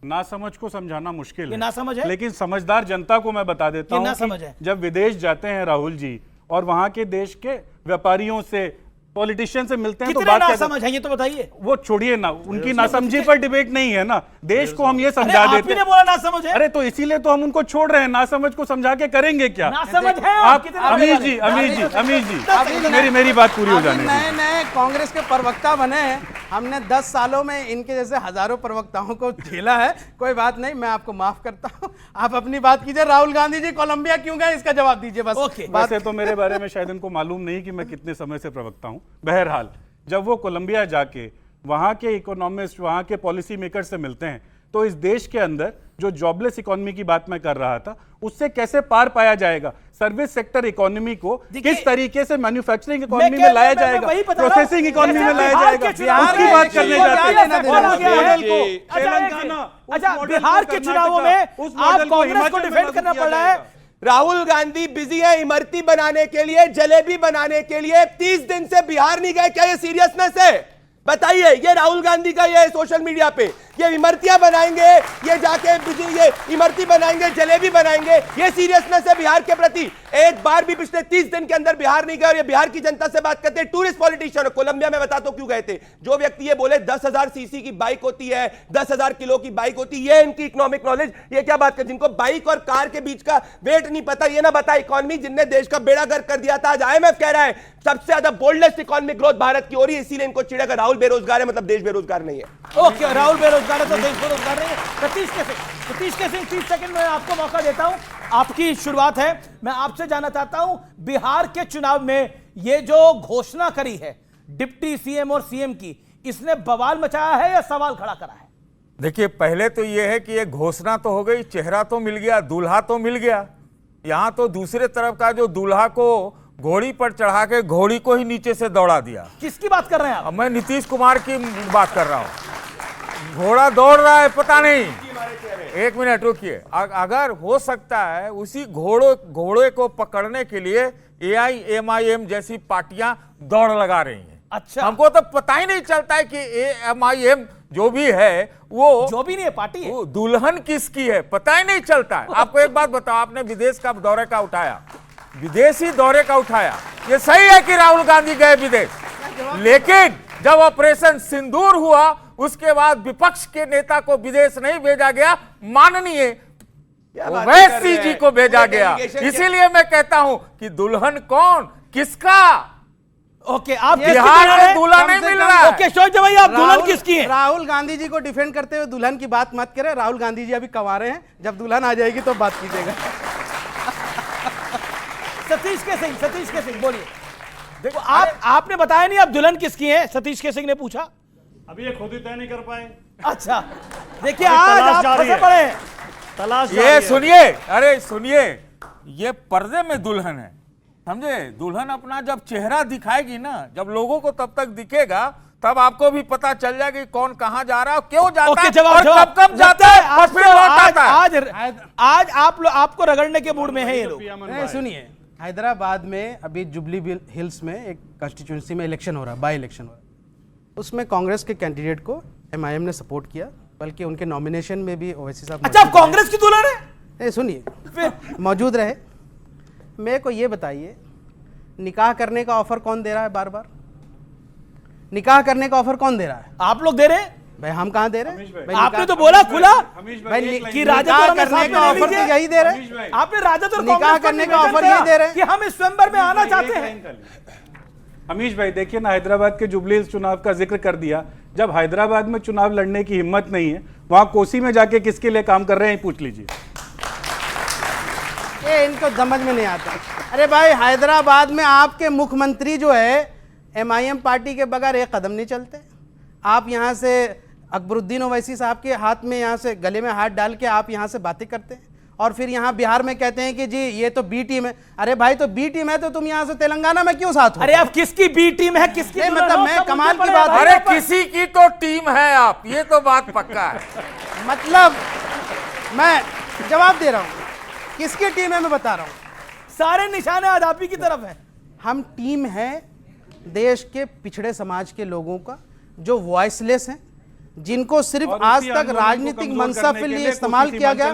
ना समझ को समझाना मुश्किल है, ना समझ है, लेकिन समझदार जनता को मैं बता देता हूं कि जब विदेश जाते हैं राहुल जी और वहां के देश के व्यापारियों से, पॉलिटिशियन से मिलते हैं तो बात क्या समझ है, ये तो बताइए। वो छोड़िए ना, उनकी नासमझी पर डिबेट नहीं है ना, देश को हम ये समझा देते हैं। बोला ना समझ है। अरे तो इसीलिए तो हम उनको छोड़ रहे हैं, ना समझ को समझा के करेंगे क्या? ना समझ है आप अमीर जी, मेरी बात पूरी हो जाने नए नए कांग्रेस के प्रवक्ता बने हैं, हमने 10 सालों में इनके जैसे हजारों प्रवक्ताओं को झेला है। कोई बात नहीं, मैं आपको माफ करता हूं, आप अपनी बात कीजिए। राहुल गांधी जी कोलंबिया क्यों गए, इसका जवाब दीजिए बस। वैसे तो मेरे बारे में शायद इनको मालूम नहीं कि मैं कितने समय से प्रवक्ता हूं। बहरहाल, जब वो कोलंबिया जाके वहां के इकोनॉमिस्ट, वहां के पॉलिसी मेकर से मिलते हैं, तो इस देश के अंदर जो जॉबलेस इकोनॉमी की बात मैं कर रहा था, उससे कैसे पार पाया जाएगा, सर्विस सेक्टर इकोनॉमी को किस तरीके से मैन्युफैक्चरिंग इकोनॉमी में लाया जाएगा, प्रोसेसिंग इकोनॉमी में लाया जाएगा, उसकी बात करने जाते हैं। बिहार के चुनावों में आप कांग्रेस को डिफेंड करना पड़ रहा है। राहुल गांधी बिजी है इमरती बनाने के लिए, जलेबी बनाने के लिए। 30 दिन से बिहार नहीं गए, क्या ये सीरियसनेस है? बताइए। ये राहुल गांधी का ये सोशल मीडिया पे ये इमरतियां बनाएंगे, ये जाके ये इमरती बनाएंगे, जलेबी बनाएंगे, ये सीरियसनेस है बिहार के प्रति? एक बार भी पिछले 30 दिन के अंदर बिहार नहीं गए और ये बिहार की जनता से बात करते हैं। Tourist politician. कोलंबिया में बता दो क्यों गए थे। जो व्यक्ति ये बोले 10,000 सीसी की बाइक होती है, 10,000 किलो की बाइक होती है, इनकी इकोनॉमिक नॉलेज, ये क्या बात कर, जिनको बाइक और कार के बीच का वेट नहीं पता, ये ना बता इकोनॉमी जिनने देश का बेड़ा गर्क कर दिया था। आज IMF कह रहा है सबसे ज्यादा बोल्डेस्ट इकोनॉमिक ग्रोथ भारत की हो रही है, इसीलिए इनको चिढ़ेगा। राहुल बेरोजगार है मतलब देश बेरोजगार नहीं है। ओके, राहुल बेरोजगार है तो देश बेरोजगार नहीं है। सतीश के सिंह 30 सेकंड में आपको मौका देता हूं, आपकी शुरुआत है। मैं आपसे जानना चाहता हूं, बिहार के चुनाव में ये जो घोषणा करी है डिप्टी सीएम और सीएम की, इसने बवाल मचाया है या सवाल खड़ा करा है? देखिए, पहले तो यह है कि ये घोषणा तो हो गई, चेहरा तो मिल गया, दूल्हा तो मिल गया। यहां तो दूसरे तरफ का जो दूल्हा को घोड़ी पर चढ़ा के घोड़ी को ही नीचे से दौड़ा दिया। किसकी बात कर रहे हैं आप? मैं नीतीश कुमार की बात कर रहा हूं। घोड़ा दौड़ रहा है, पता नहीं, एक मिनट रुकिए। अगर हो सकता है उसी घोड़े को पकड़ने के लिए AIMIM जैसी पार्टियां दौड़ लगा रही हैं। अच्छा, हमको तो पता ही नहीं चलता है कि AIMIM जो भी है वो जो भी नहीं है पार्टी है, दुल्हन किसकी है पता ही नहीं चलता है। आपको एक बात बताओ, आपने विदेश का दौरे का उठाया, विदेशी दौरे का उठाया, ये सही है कि राहुल गांधी गए विदेश, लेकिन जब ऑपरेशन सिंदूर हुआ उसके बाद विपक्ष के नेता को विदेश नहीं भेजा गया, माननीय ओवैसी जी को भेजा गया। इसीलिए मैं कहता हूं कि दुल्हन कौन, किसका? ओके, आप बिहार में दुल्हन नहीं मिल रहा है। ओके, शोज भाई, आप दुल्हन किसकी है? राहुल गांधी जी को डिफेंड करते हुए दुल्हन की बात मत करें। राहुल गांधी जी अभी कवारे हैं, जब दुल्हन आ जाएगी तो बात कीजिएगा। सतीश के सिंह बोलिए। देखो, आपने बताया नहीं आप दुल्हन किसकी है, सतीश के सिंह ने पूछा। अभी ये खुद ही तय नहीं कर पाए। अच्छा, देखिए आज आप फंसे पड़े हैं। ये सुनिए, अरे सुनिए, ये पर्दे में दुल्हन है, समझे? दुल्हन अपना जब चेहरा दिखाएगी ना, जब लोगों को तब तक दिखेगा, तब आपको भी पता चल जाएगा कि कौन कहां जा रहा है, क्यों जाता है, और कब जाता है, और फिर लौट आता है। आज आपको रगड़ने के मूड में है ये लोग। सुनिए, हैदराबाद में अभी जुबली हिल्स में एक कंस्टिट्यूंसी में इलेक्शन हो रहा है, बाई इलेक्शन हो रहा है। उसमें कांग्रेस के कैंडिडेट को एमआईएम ने सपोर्ट किया, बल्कि उनके नॉमिनेशन में भी ओवैसी साहब। अच्छा, आप कांग्रेस की दुल्हन है? सुनिए, मौजूद रहे। मेरे को ये बताइए, निकाह करने का ऑफर कौन दे रहा है? बार बार निकाह करने का ऑफर कौन दे रहा है? आप लोग दे रहे हैं भाई, हम कहां दे रहे हैं? आपने तो बोला खुला भाई कि राजद करने का ऑफर तो यही दे रहे हैं। आपने राजद और निकाह करने का ऑफर यही दे रहे हैं कि हम इस स्वयंवर में आना चाहते हैं। अमीश भाई देखिए ना, हैदराबाद के जुबली हिल्स चुनाव का जिक्र कर दिया। जब हैदराबाद में चुनाव लड़ने की हिम्मत नहीं है, वहां कोसी में जाके किसके लिए काम कर रहे हैं, पूछ लीजिए। ये इनको समझ में नहीं आता। अरे भाई, हैदराबाद में आपके मुख्यमंत्री जो है एमआईएम पार्टी के बगैर एक कदम नहीं चलते। आप यहाँ से अकबरुद्दीन ओवैसी साहब के हाथ में, यहाँ से गले में हाथ डाल के आप यहाँ से बातें करते हैं, और फिर यहाँ बिहार में कहते हैं कि जी ये तो बी टीम है। अरे भाई, तो बी टीम है तो तुम यहाँ से तेलंगाना में क्यों साथ हो? अरे आप किसकी बी टीम है, किसकी नहीं, मतलब मैं कमाल की बात। अरे किसी की तो टीम है आप, ये तो बात पक्का है। मतलब मैं जवाब दे रहा हूँ, किसकी टीम है मैं बता रहा हूँ। सारे निशाने आज आप ही की तरफ है। हम टीम है देश के पिछड़े समाज के लोगों का, जो वॉइसलेस हैं, जिनको सिर्फ आज तक राजनीतिक मनसब के लिए इस्तेमाल किया गया।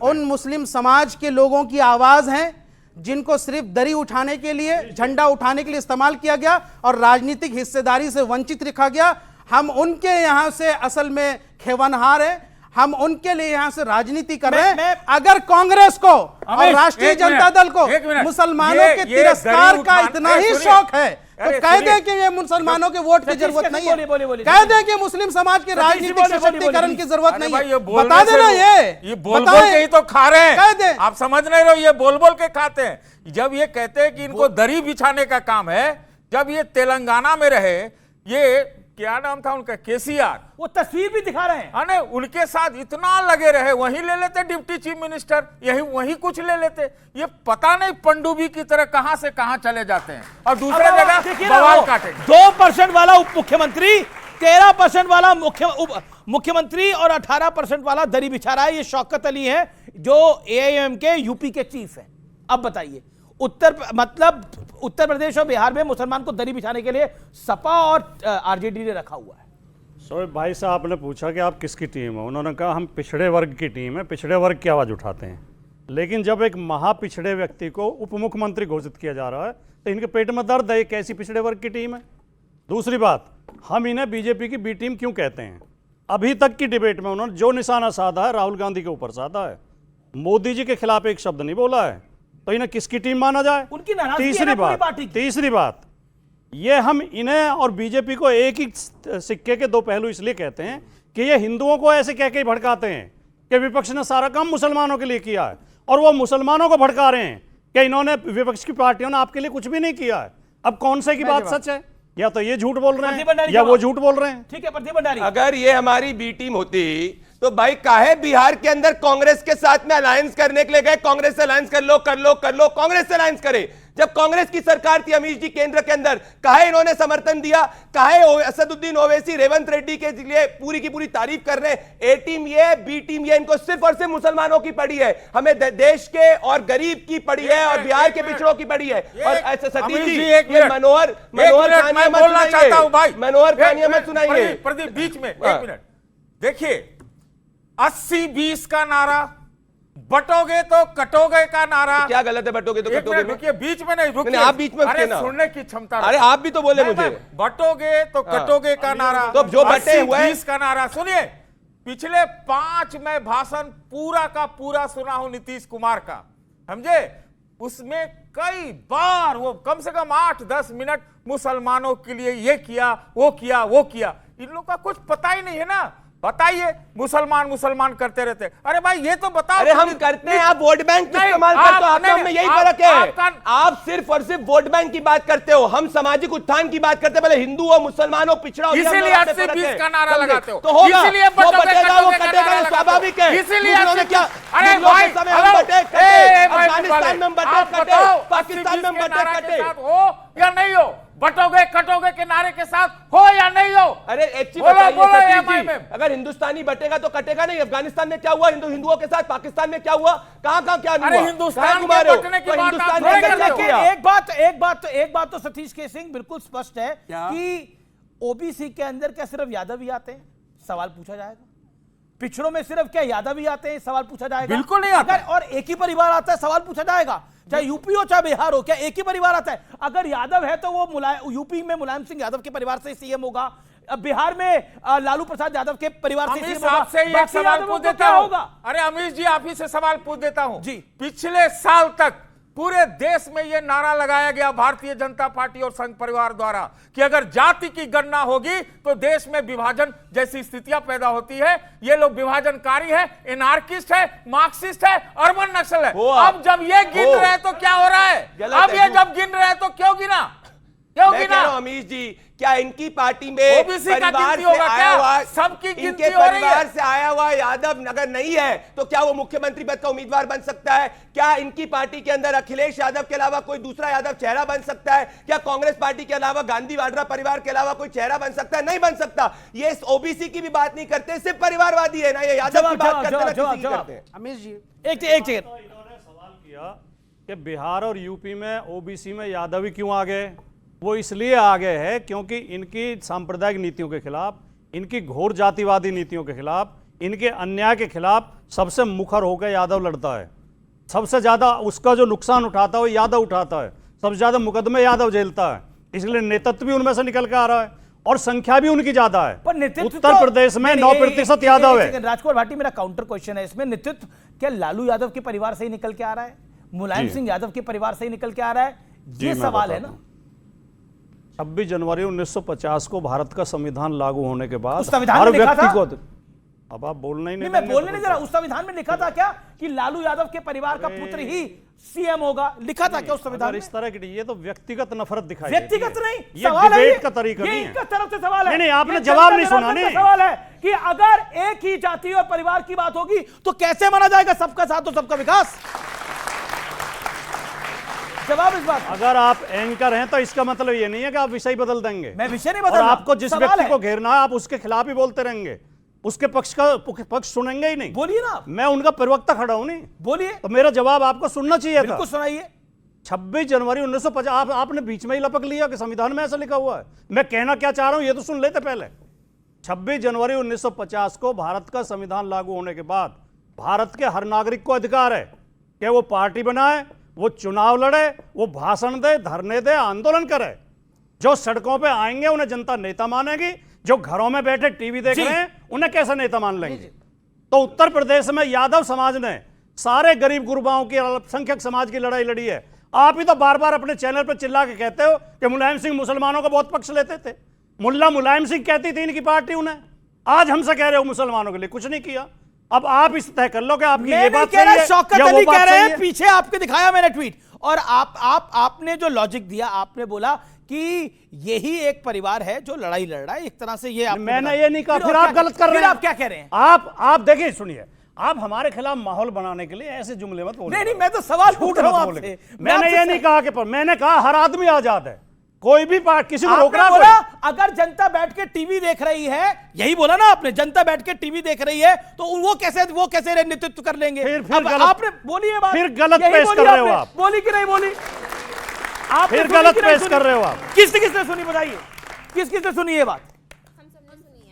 उन मुस्लिम समाज के लोगों की आवाज है जिनको सिर्फ दरी उठाने के लिए, झंडा उठाने के लिए इस्तेमाल किया गया और राजनीतिक हिस्सेदारी से वंचित रखा गया। हम उनके यहां से असल में खेवनहार है, हम उनके लिए यहां से राजनीति कर रहे हैं। अगर कांग्रेस को और राष्ट्रीय जनता दल को मुसलमानों के तिरस्कार का इतना ही शौक है तो कह दें कि ये मुसलमानों के वोट की जरूरत नहीं है, कह दें कि मुस्लिम समाज के राजनीतिक सशक्तिकरण की जरूरत नहीं है, बता देना। ये बोल बोल के ही तो खा रहे हैं, कह दें। आप समझ नहीं रहे हो, ये बोल बोल के खाते हैं। जब ये कहते हैं कि इनको दरी बिछाने का काम है, जब ये तेलंगाना में रहे, ये क्या नाम था उनका, केसीआर, वो तस्वीर भी दिखा रहे हैं। अरे उनके साथ इतना लगे रहे, वहीं ले लेते डिप्टी चीफ मिनिस्टर, यही वहीं कुछ ले लेते। ये पता नहीं पनडुब्बी की तरह कहां से कहां चले जाते हैं और दूसरे जगह बवाल काटे। 2% वाला उप मुख्यमंत्री, 13% वाला मुख्यमंत्री और 18% वाला दरी बिछा रहा है। ये शौकत अली है जो एआईएम के यूपी के चीफ है। अब बताइए, उत्तर प्रदेश और बिहार में मुसलमान को दरी बिछाने के लिए सपा और आरजेडी ने रखा हुआ है। शोएब भाई साहब, आपने पूछा कि आप किसकी टीम है, उन्होंने कहा हम पिछड़े वर्ग की टीम है, पिछड़े वर्ग की आवाज़ उठाते हैं। लेकिन जब एक महापिछड़े व्यक्ति को उप मुख्यमंत्री घोषित किया जा रहा है तो इनके पेट में दर्द है, कैसी पिछड़े वर्ग की टीम है। दूसरी बात, हम इन्हें बीजेपी की बी टीम क्यों कहते हैं? अभी तक की डिबेट में उन्होंने जो निशाना साधा है राहुल गांधी के ऊपर साधा है, मोदी जी के खिलाफ एक शब्द नहीं बोला है, तो इन्हें किसकी टीम माना जाए? उनकी तीसरी बात, ये हम इन्हें और बीजेपी को एक ही सिक्के के दो पहलू इसलिए कहते हैं कि ये हिंदुओं को ऐसे कह के भड़काते हैं कि विपक्ष ने सारा काम मुसलमानों के लिए किया है, और वो मुसलमानों को भड़का रहे हैं कि इन्होंने, विपक्ष की पार्टियों ने आपके लिए कुछ भी नहीं किया है। अब कौन से की बात सच है? या तो ये झूठ बोल रहे हैं या वो झूठ बोल रहे हैं। ठीक है प्रदीप भंडारी, अगर ये हमारी बी टीम होती तो भाई काहे बिहार के अंदर कांग्रेस के साथ में अलायंस करने के लिए गए? कांग्रेस से अलायंस कर लो, कांग्रेस से अलायंस करे। जब कांग्रेस की सरकार थी अमीश जी केंद्र के अंदर, काहे इन्होंने समर्थन दिया? काहे असदुद्दीन ओवैसी रेवंत रेड्डी के लिए पूरी की पूरी तारीफ कर रहे हैं? ए टीम ये, बी टीम ये, इनको सिर्फ और सिर्फ मुसलमानों की पड़ी है, हमें देश के और गरीब की पड़ी है और बिहार के पिछड़ों की पड़ी है। और सतीश जी, ये मनोहर कहानियां मत सुनाइए। प्रदीप बीच में 1 मिनट देखिए, 80-20 का नारा, बटोगे तो कटोगे का नारा। क्या गलत है बटोगे तो कटोगे में? रुकिए, बीच में नहीं, रुकिए आप बीच में, अरे सुनने की क्षमता। अरे आप भी तो बोले मुझे। बटोगे तो कटोगे का नारा, तो जो बटे हुए 20 का नारा। सुनिए, पिछले 5 में भाषण पूरा का पूरा सुना हूं नीतीश कुमार का, समझे? उसमें कई बार वो कम से कम 8-10 मिनट मुसलमानों के लिए ये किया, वो किया, वो किया। इन लोग का कुछ पता ही नहीं है ना। बताइए, मुसलमान मुसलमान करते रहते। अरे भाई ये तो बताओ। अरे हम करते हैं, आप वोट बैंक नहीं, इस्तेमाल करते हो, आप- आप नहीं, में यही आप- फर्क है। आपका- आप सिर्फ और सिर्फ वोट बैंक की बात करते हो, हम सामाजिक उत्थान की बात करते हैं, भले हिंदू हो, मुसलमान हो, पिछड़ा हो, ये हम इसीलिए लोगों में 80-20 फर्क है। का नारा समझे? लगाते हो। तो होगा, इसीलिए वो बटोगे, बटेगा, वो कटोगे का कटेगा, नारा ये लगाते हो। स्वाभाविक है। इसीलिए मुगलों ने 80 क्या, अरे मुगलों के भाई, समय हेलो, हम बटे, कटे, ए, भाई, अफगानिस्तान में हम बटे, आप कटे, बताओ, पाकिस्तान में हम 80-20 के बटे, नारे के कटे। साथ हो या नहीं हो? बटोगे कटोगे के नारे के साथ हो या नहीं हो? अरे एक चीज बोलो, बताइए बोलो, सतीश MI जी, में। अगर हिंदुस्तानी बटेगा तो कटेगा नहीं। अफगानिस्तान में क्या हुआ हिंदुओं के साथ, पाकिस्तान में क्या हुआ, कहाँ क्या नहीं अरे हुआ? हिंदुस्तान कहाँ के घुमा रहे हो? बटने की तो बात आप हिंदुस्तान थोड़ी ने कर क्या रहे हो। किया? एक बात तो सतीश के सिंह बिल्कुल स्पष्ट है कि ओबीसी के अंदर क्या सिर्फ यादव ही आते हैं, सवाल पूछा जाएगा। पिछड़ों में सिर्फ क्या यादव ही आते हैं, सवाल पूछा जाएगा। बिल्कुल नहीं आता। अगर और एक ही परिवार आता है, सवाल पूछा जाएगा। चाहे यूपी हो चाहे बिहार हो, क्या एक ही परिवार आता है? अगर यादव है तो वो यूपी में मुलायम सिंह यादव के परिवार से सीएम होगा, अब बिहार में लालू प्रसाद यादव के परिवार से अमीश सीएम होगा। आपसे ही एक बाकी सवाल यादवों पूछ को देता क्या हूं। होगा? अरे अमीश जी, आप ही से सवाल पूछ देता हूं जी। पिछले साल तक पूरे देश में यह नारा लगाया गया भारतीय जनता पार्टी और संघ परिवार द्वारा कि अगर जाति की गणना होगी तो देश में विभाजन जैसी स्थितियां पैदा होती है। ये लोग विभाजनकारी है, एनार्किस्ट है, मार्क्सिस्ट है, अर्बन नक्सल है। अब जब ये गिन रहे हैं तो क्या हो रहा है? अब ये जब गिन रहे हैं तो क्यों गिना? क्यों मैं कह गिना? रहा हूं अमीश जी, क्या इनकी पार्टी में ओबीसी का परिवार गिनती से होगा आया क्या? हुआ, सबकी गिनती इनके हो रही है। परिवार से आया हुआ यादव अगर नहीं है तो क्या वो मुख्यमंत्री पद का उम्मीदवार बन सकता है? क्या इनकी पार्टी के अंदर अखिलेश यादव के अलावा कोई दूसरा यादव चेहरा बन सकता है? क्या कांग्रेस पार्टी के अलावा गांधी वाड्रा परिवार के अलावा कोई चेहरा बन सकता है? नहीं बन सकता। ये ओबीसी की भी बात नहीं करते, सिर्फ परिवारवादी है ना, ये यादव की बात करते हैं, किसी की करते हैं। अमीश जी एक सेकंड, तो इन्होंने सवाल किया कि बिहार और यूपी में ओबीसी में यादव ही क्यों आ गए। वो इसलिए आ गए हैं क्योंकि इनकी सांप्रदायिक नीतियों के खिलाफ, इनकी घोर जातिवादी नीतियों के खिलाफ, इनके अन्याय के खिलाफ सबसे मुखर होकर यादव लड़ता है। सबसे ज्यादा उसका जो नुकसान उठाता है वो यादव उठाता है, सबसे ज्यादा मुकदमे यादव झेलता है। इसलिए नेतृत्व भी उनमें से निकल के आ रहा है और संख्या भी उनकी ज्यादा है। पर नेतृत्व उत्तर प्रदेश में 9% यादव है। राजकुमार भाटी, मेरा काउंटर क्वेश्चन है इसमें, नेतृत्व क्या लालू यादव के परिवार से ही निकल के आ रहा है, मुलायम सिंह यादव के परिवार से ही निकल के आ रहा है? ये सवाल है ना। 26 जनवरी 1950 को भारत का संविधान लागू होने के बाद उस संविधान हर में लिखा व्यक्ति था? को, अब आप बोलना ही नहीं, नहीं मैं देंगे बोलने तो नहीं दे रहा। उस संविधान में लिखा था क्या कि लालू यादव के परिवार का पुत्र ही सीएम होगा? लिखा था क्या उस संविधान अगर में? इस तरह की, ये तो व्यक्तिगत नफरत दिखाई व्यक्तिगत देती है। नहीं, ये सवाल है डिबेट का तरीका ये नहीं है। इनका तरफ से सवाल है। नहीं, आपने ये जवाब जनता नहीं सुना, जनार्दन का नहीं। सवाल है कि अगर एक ही जाति और परिवार की बात होगी तो कैसे माना जाएगा सबका साथ और सबका विकास? जवाब इस बात। अगर आप एंकर हैं तो इसका मतलब ये नहीं है कि आप विषय बदल देंगे। मैं विषय नहीं बदल और रहा, आपको जिस सवाल व्यक्ति है। को घेरना है आप उसके खिलाफ ही बोलते रहेंगे, उसके पक्ष सुनेंगे ही नहीं। बोलिए ना, मैं उनका प्रवक्ता खड़ा हूं नहीं, बोलिए, तो मेरा जवाब आपको सुनना चाहिए था। बिल्कुल सुनाइए। 26 जनवरी 1950 आपने बीच में ही लपक लिया कि संविधान में ऐसा लिखा हुआ है। मैं कहना क्या चाह रहा हूं ये तो सुन लेते पहले। 26 जनवरी 1950 को भारत का संविधान लागू होने के बाद भारत के हर नागरिक को अधिकार है कि वो पार्टी बनाए, वो चुनाव लड़े, वो भाषण दे, धरने दे, आंदोलन करे। जो सड़कों पे आएंगे उन्हें जनता नेता मानेगी, जो घरों में बैठे टीवी देख रहे हैं उन्हें कैसे नेता मान लेंगे। तो उत्तर प्रदेश में यादव समाज ने सारे गरीब गुरबाओं की, अल्पसंख्यक समाज की लड़ाई लड़ी है। आप ही तो बार बार अपने चैनल पर चिल्ला के कहते हो कि मुलायम सिंह मुसलमानों का बहुत पक्ष लेते थे। मुल्ला मुलायम सिंह कहती थी इनकी पार्टी उन्हें, आज हमसे कह रहे हो मुसलमानों के लिए कुछ नहीं किया। अब आप इस तय कर लो कि आपकी ये बात सही है शौकत या वो अली बात कह रहे सही हैं, है। पीछे आपके दिखाया मैंने ट्वीट, और आपने जो लॉजिक दिया, आपने बोला कि यही एक परिवार है जो लड़ाई लड़ रहा है, एक तरह से ये आपने मैंने बताया। ये नहीं कहा, फिर और आप क्या- गलत कर रहे फिर हैं। आप क्या कह रहे हैं? आप देखिए, सुनिए, आप हमारे खिलाफ माहौल बनाने के लिए ऐसे जुमले मत बोलिए। नहीं, मैं तो सवाल पूछ रहा हूं मत आपसे। बोलिए। मैं मैंने आपसे ये नहीं कहा कि मैंने कहा हर आदमी आजाद है, कोई भी पार्टी किसी को रोक आपने रहा बोला कोई? अगर जनता बैठ के टीवी देख रही है, यही बोला ना आपने, जनता बैठ के टीवी देख रही है तो वो कैसे नेतृत्व कर लेंगे? फिर अब गलत- आपने बोली है बात, फिर गलत यही पेश बोली कर रहे हो आपने, आप। बोली कि नहीं बोली? आपने फिर सुनी गलत कि नहीं पेश सुनी? कर रहे हो आप। किसने सुनी बताइए, किसने सुनी ये बात?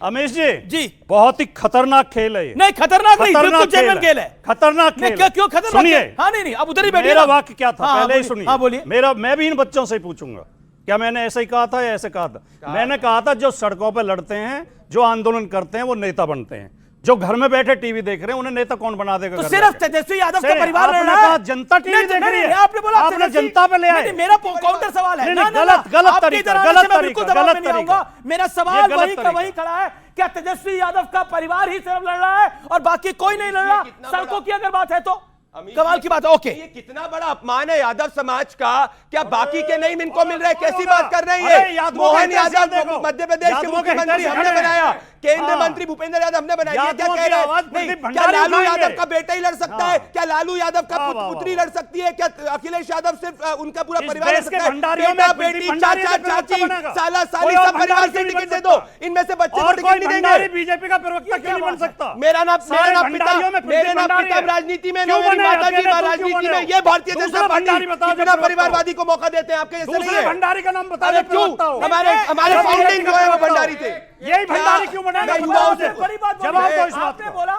अमीश जी बहुत ही खतरनाक खेल है ये। नहीं, खतरनाक नहीं, बिल्कुल जेन्युइन खेल है। खतरनाक नहीं, खेल है। क्यों खतरनाक? सुनिए, हाँ, नहीं, अब उधर ही बैठिए मेरा ना। वाक्य क्या था हाँ, पहले ही बोलिए। सुनिए। हाँ, बोलिए। मैं भी इन बच्चों से ही पूछूंगा, क्या मैंने ऐसे ही कहा था या ऐसे कहा था? मैंने कहा था जो सड़कों पर लड़ते हैं, जो आंदोलन करते हैं, वो नेता बनते हैं। जो घर में बैठे टीवी देख रहे हैं उन्हें नेता कौन बना देगा? तो घर सिर्फ बैठे? तेजस्वी यादव का सिर्फ परिवार आपने लड़ रहा है। कहा जनता टीवी नहीं, देख नहीं, रही है। नहीं, आपने बोला आपने तेजस्वी- जनता पे ले आए। नहीं, मेरा काउंटर सवाल है। नहीं, ना, नहीं, ना, गलत- ना, गलत आपकी तरीका, तरह गलत से मैं बिल्कुल तरीका, जवाब गलत में नहीं तरीका। आऊंगा। मेरा ये सवाल गलत वही का तरीका। वही खड़ा है, क्या तेजस्वी यादव का परिवार ही सिर्फ लड़ रहा है और बाकी कोई नहीं लड़ रहा? सड़कों की अगर बात है तो कमाल की बात है। ओके, ये कितना बड़ा अपमान है यादव समाज का, क्या बाकी के नहीं इनको मिल रहा है? कैसी बात कर रही अरे है? यादवों मोहन के इतिहास यादव देखो। मध्य प्रदेश के यादवों के मुख्यमंत्री इतिहास हमने खड़े बनाया, हैं। केंद्रीय हाँ। मंत्री भूपेंद्र यादव हमने बनाया। ये क्या यादवों कह की रहे हैं? आवाज नहीं, प्रदीप क्या भंडारी लालू उठाएंगे? यादव का बेटा ही लड़ सकता है? हाँ। क्या लालू यादव का वाह, वाह, पुत्री वाह। लड़ सकती है? क्या अखिलेश यादव सिर्फ उनका पूरा इस परिवार लड़ देश के सकता है? भंडारियों में बेटा प्रदीप बेटी भंडारी चाचा का प्रवक्ता चाची बनेगा। साला साली कोई और सब परिवार भंडारी से क्यों नहीं टिकट बन दे दो, सकता? इनमें से बच्चे को और टिकट कोई नहीं भंडारी देंगे। बीजेपी का प्रवक्ता क्यों नहीं बन सकता? मेरा नाम सारे भंडारियों में मेरे प्रदीप नाम भंडारी पिता है। राजनीति में क्यों ना मेरी बने? माता जी अकेले तुम क्यों राजनीति बने में। हो? ये भारतीय दूसरा जनता भंडारी पार्टी बता दो बिना प्रवक्ता परिवारवादी को मौका देते हैं, आपके जैसे नहीं दूसरे है। भंडारी का नाम बता अरे दो क्यों? प्रवक्ता हो। हमारे फाउंडिंग जो है वो भंडारी थे। यही भंडारी क्यों बना? मैं युवाओं से बड़ी बात बोल जवाब रहे दो हैं। इस बात आपने का। बोला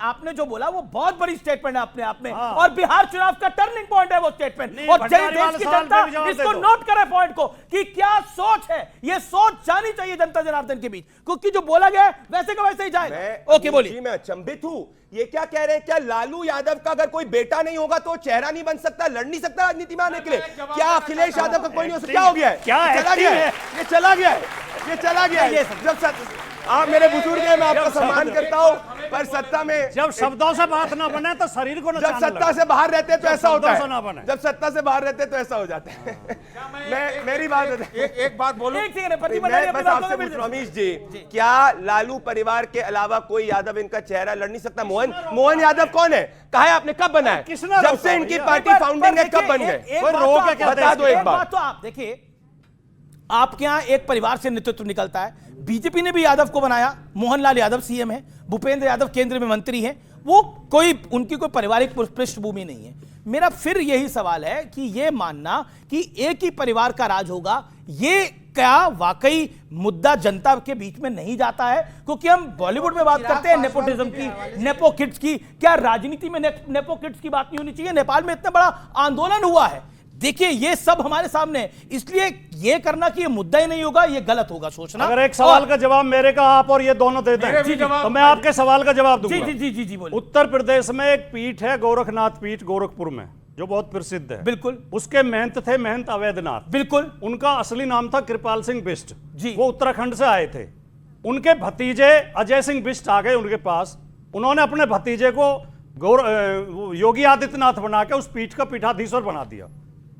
आपने जो बोला वो बहुत बड़ी स्टेटमेंट है अपने आप में, और बिहार चुनाव का टर्निंग पॉइंट है वो स्टेटमेंट। नहीं, और भंडारी देश वाले की सवाल जनता पे भी जवाब इसको दे दो। नोट करे पॉइंट को कि क्या सोच है, ये सोच जानी चाहिए जनता जनार्दन के बीच, क्योंकि जो बोला गया है वैसे का वैसे ही जाएगा। ओके, बोलिए। मैं अचंभित हूं, ये क्या कह रहे हैं? क्या लालू यादव का अगर कोई बेटा नहीं होगा तो चेहरा नहीं बन सकता, लड़ नहीं सकता राजनीति में आने के लिए? क्या अखिलेश यादव का कोई नहीं हो सकता? क्या हो गया है? क्या चला गया है? ये चला गया है, ये चला गया है। जब आप मेरे बुजुर्ग हैं, मैं आपका सम्मान करता हूं, पर सत्ता में जब शब्दों से बात ना बने तो शरीर को जब सत्ता से बाहर रहते तो ऐसा होता शब्दों से ना है। बने। जब सत्ता से बाहर रहते तो ऐसा हो जाता है। मैं मेरी बात एक बात बोलूं, एक सेकंड, प्रदीप मैं भंडारी बस अपनी बात आपसे को पूछ रहा हूं, रमेश जी, क्या लालू परिवार के अलावा कोई यादव इनका चेहरा लड़ नहीं सकता? मोहन यादव कौन है? कहा है आपने? कब बना है? किसने जब रोका से इनकी भैया? पार्टी फाउंडिंग है, कब बन गए? कोई रोक है क्या? बता दो एक बात। तो आप देखिए, आपके यहां एक परिवार से नेतृत्व निकलता है। बीजेपी ने भी यादव को बनाया, मोहनलाल यादव सीएम है, भूपेंद्र यादव केंद्र में मंत्री हैं, वो उनकी कोई पारिवारिक पृष्ठभूमि नहीं है। मेरा फिर यही सवाल है कि यह मानना कि एक ही परिवार का राज होगा, ये क्या वाकई मुद्दा जनता के बीच में नहीं जाता है? क्योंकि हम बॉलीवुड में बात करते हैं नेपोटिज्म की, नेपो किड्स की, क्या राजनीति में नेपो किड्स की बात नहीं होनी चाहिए? नेपाल में इतना बड़ा आंदोलन हुआ है, देखिए ये सब हमारे सामने है, इसलिए ये करना कि ये मुद्दा ही नहीं होगा, ये गलत होगा सोचना। अगर एक सवाल का जवाब मेरे का आप और ये दोनों देते हैं तो मैं आपके सवाल का जवाब दूंगा। जी जी जी जी बोलिए। उत्तर प्रदेश में एक पीठ है, गोरखनाथ पीठ, गोरखपुर में, जो बहुत प्रसिद्ध है। बिल्कुल। उसके महंत थे महंत अवैधनाथ। बिल्कुल। उनका असली नाम था कृपाल सिंह बिष्ट जी। वो उत्तराखंड से आए थे। उनके भतीजे अजय सिंह बिष्ट आ गए उनके पास। उन्होंने अपने भतीजे को योगी आदित्यनाथ बना के उस पीठ का पीठाधीश्वर बना दिया।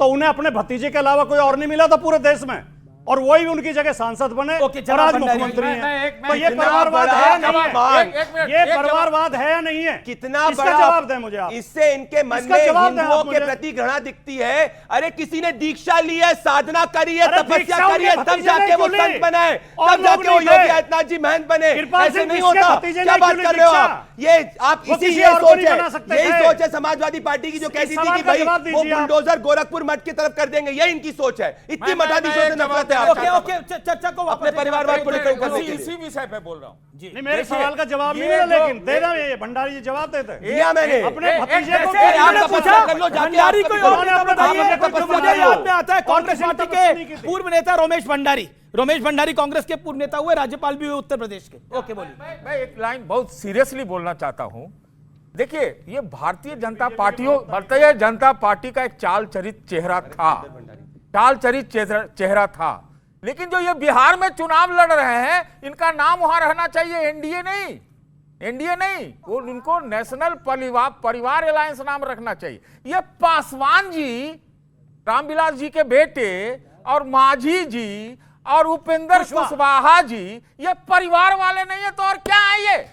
तो उन्हें अपने भतीजे के अलावा कोई और नहीं मिला था पूरे देश में, और वही उनकी जगह सांसद बने और आज मुख्यमंत्री हैं। तो ये परिवारवाद है या नहीं है? ये परिवारवाद है या नहीं है? कितना इसका बड़ा जवाब दें मुझे आप। इससे इनके मन इसका में जवाब दें आप हिंदुओं के मुझे। प्रति घृणा दिखती है। अरे किसी ने दीक्षा ली है, साधना करी है, अरे तपस्या दीक्षा करी है, उनके तब भतीजे जाके ने वो क्यों संत ली? बना है, और तब जाके वो लोग नहीं योगी थे। आदित्यनाथ जी महंत बने। कृपाल ऐसे सिंह नहीं बिष्ट के होता। भतीजे क्या ने बात क्यों कर नहीं रहे हो दीक्षा? आप? ये आप वो इसी किसी ये और को सोच नहीं है, बना सकते यही थे। सोच है समाजवादी पार्टी की, जो इस कहती थी सवाल कि का भाई जवाब वो दीजिए आप। बुलडोजर गोरखपुर मठ की तरफ कर देंगे, ये इनकी सोच है। इतनी मठाधीशों से नफरत है ओके आपको। ओके, चर्चा को अपने परिवारवाद को लेकर करने के लिए। इसी विषय पे बोल रहा हूं। नहीं, मेरे देखिए, सवाल का जवाब नहीं ये मिला, जो- लेकिन देना ये भंडारी जी जवाब देते हैं। दिया मैंने। अपने भतीजे को कैसे आप मैंने तपस्या पूछा कर लो, जाके भंडारी आप कोई तपस्या और करो। नेता बताइए। आप तपस्या मुझे करो। याद में आता है कांग्रेस कांग्रेस पार्टी तपस्या नहीं की के थी। पूर्व नेता रमेश भंडारी कांग्रेस के पूर्व नेता हुए, राज्यपाल भी हुए उत्तर प्रदेश के। ओके बोलिए। मैं एक लाइन बहुत सीरियसली बोलना चाहता हूं। देखिए, ये भारतीय जनता पार्टी का एक चाल चरित चेहरा था, लेकिन जो ये बिहार में चुनाव लड़ रहे हैं, इनका नाम वहां रहना चाहिए एनडीए नहीं, वो इनको नेशनल परिवार अलायंस नाम रखना चाहिए। ये पासवान जी, रामविलास जी के बेटे, और मांझी जी और उपेंद्र कुशवाहा जी, ये परिवार वाले नहीं है तो और क्या है ये?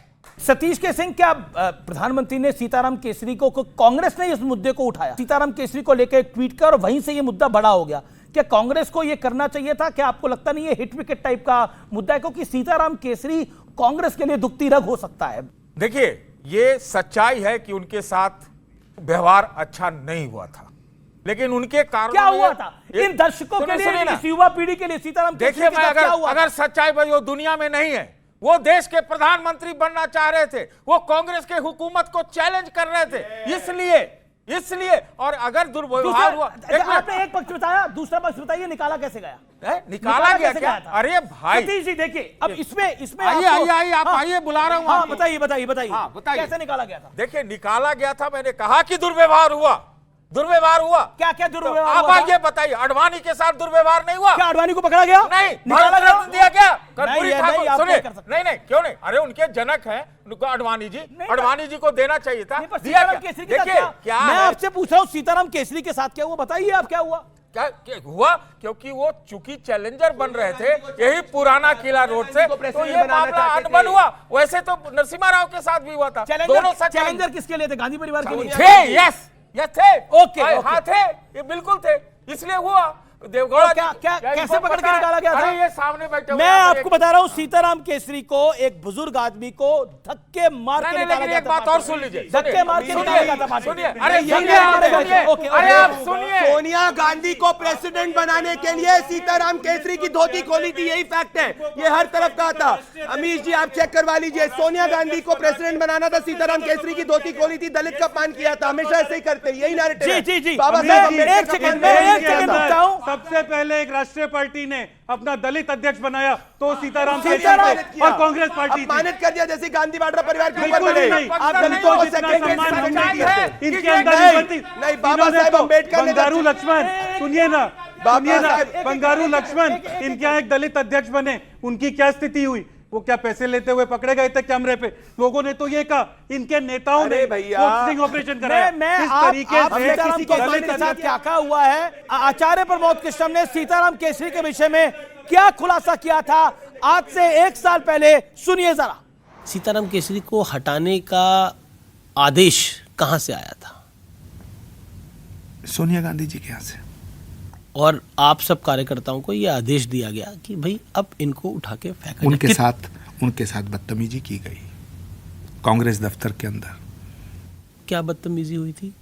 सतीश के सिंह, क्या प्रधानमंत्री ने सीताराम केसरी को कांग्रेस ने इस मुद्दे को उठाया, सीताराम केसरी को लेकर एक ट्वीट कर, और वहीं से ये मुद्दा बड़ा हो गया। क्या कांग्रेस को ये करना चाहिए था? क्या आपको लगता नहीं है हिट विकेट टाइप का मुद्दा है, क्योंकि सीताराम केसरी कांग्रेस के लिए दुखती रग हो सकता है? देखिए, ये सच्चाई है कि उनके साथ व्यवहार अच्छा नहीं हुआ था, लेकिन उनके कारण क्या हुआ था इन दर्शकों के लिए, इस युवा पीढ़ी के लिए सीताराम केसरी देखिए, के मैं साथ क्या हुआ? अगर सच्चाई भाई वो दुनिया में नहीं है, वो देश के प्रधानमंत्री बनना चाह रहे थे, वो कांग्रेस के हुकूमत को चैलेंज कर रहे थे, इसलिए। और अगर दुर्व्यवहार हुआ, आपने एक पक्ष बताया, दूसरा पक्ष बताइए निकाला कैसे गया? निकाला गया कैसे क्या? था? अरे भाई सतीश जी देखिए, अब इसमें आइए आपको- आइए आप हाँ, आइए, बुला रहा हूं हाँ, आपको। बताइए बताइए बताइए हाँ, बताइए। कैसे निकाला गया था? देखिए निकाला गया था, मैंने कहा कि दुर्व्यवहार हुआ, दुर्व्यवहार हुआ। क्या क्या दुर्व्यवहार आप हुआ था? आगे बताइए, अडवाणी के साथ दुर्व्यवहार नहीं हुआ? क्या अडवाणी को पकड़ा गया? नहीं, निकाला भारत गया? रत्न दिया गया? कर्पूरी नहीं, ठाकुर, नहीं, आप सुनिए, नहीं कर सकते। नहीं नहीं क्यों नहीं, अरे उनके जनक हैं अडवाणी जी, नहीं, अडवाणी जी को देना चाहिए था, नहीं, पर दिया सीताराम क्या? केसरी के साथ देखिए क्या? क्या मैं है, आपसे पूछ रहा हूँ सीताराम केसरी के साथ क्या हुआ, बताइए आप क्या हुआ? क्या हुआ? क्योंकि वो चूंकि चैलेंजर बन रहे थे यही पुराना किला रोड से, तो ये मामला अनबन हुआ। वैसे तो नरसिम्हा राव के साथ भी हुआ था। दोनों चैलेंजर किसके लिए थे? गांधी परिवार के लिए थे। यस थे। ओके, हाँ थे, ये बिल्कुल थे, इसलिए हुआ। देवगौड़ा तो क्या कैसे पकड़ के निकाला गया था? अरे ये सामने बैठे मैं आपको बता रहा हूं, सीताराम केसरी को एक बुजुर्ग आदमी को धक्के मार के निकाला गया एक था। बात और सुन लीजिए, धक्के मार के निकाला गया था पार्टी से। सुनिए, अरे यही सुनिए, हमारे सुनिए, ओके, ओके, अरे आप ओके। सुनिए। सोनिया गांधी को प्रेसिडेंट बनाने के लिए सीताराम केसरी की धोती खोली थी, यही फैक्ट है, ये हर तरफ का था। अमीश जी आप चेक करवा लीजिए, सोनिया गांधी को प्रेसिडेंट बनाना था, सीताराम केसरी की धोती खोली थी, दलित का अपमान किया था, हमेशा ऐसे ही करते, यही नैरेटिव है। जी, जी, जी। बाबा मैं साहब एक अम्बेडकर सेकंड, का मैं अपमान एक किया सेकंड था। रुकता हूं। सबसे पहले एक राष्ट्रीय पार्टी ने अपना दलित अध्यक्ष बनाया तो सीताराम केसरी सीताराम थे और कांग्रेस पार्टी थी। अपमानित कर दिया, जैसे गांधी वाड्रा परिवार के ऊपर बिल्कुल बने। नहीं। आप दलितों को जितना सेक्रेटरी सम्मान हमने सेक्रेटरी दिया थे। है, इनके अंदर नहीं, विपत्ति। नहीं, बाबा इन्होंने साहेब तो अम्बेडकर ने बंगारू लक्ष्मण, सुनिए ना, सुनिए ना, साहब, बंगारू लक्ष्मण इनके यहाँ एक दलित अध्यक्ष बने, उनकी क्या स्थिति हुई? वो क्या पैसे लेते हुए पकड़े गए थे कैमरे पे? लोगों ने तो ये कहा इनके नेताओं ने फोर्सिंग ऑपरेशन कराया। मैं इस तरीके से सीताराम केसरी के साथ क्या क्या हुआ है? आचार्य प्रमोद कृष्णम ने सीताराम केसरी के विषय में क्या खुलासा किया था आज से 1 साल पहले, सुनिए जरा। सीताराम केसरी को हटाने का आदेश कहां से आया था? सोनिया गांधी जी के यहाँ से। और आप सब कार्यकर्ताओं को यह आदेश दिया गया कि भाई अब इनको उठा के फेंका उनके साथ बदतमीजी की गई कांग्रेस दफ्तर के अंदर। क्या बदतमीजी हुई थी?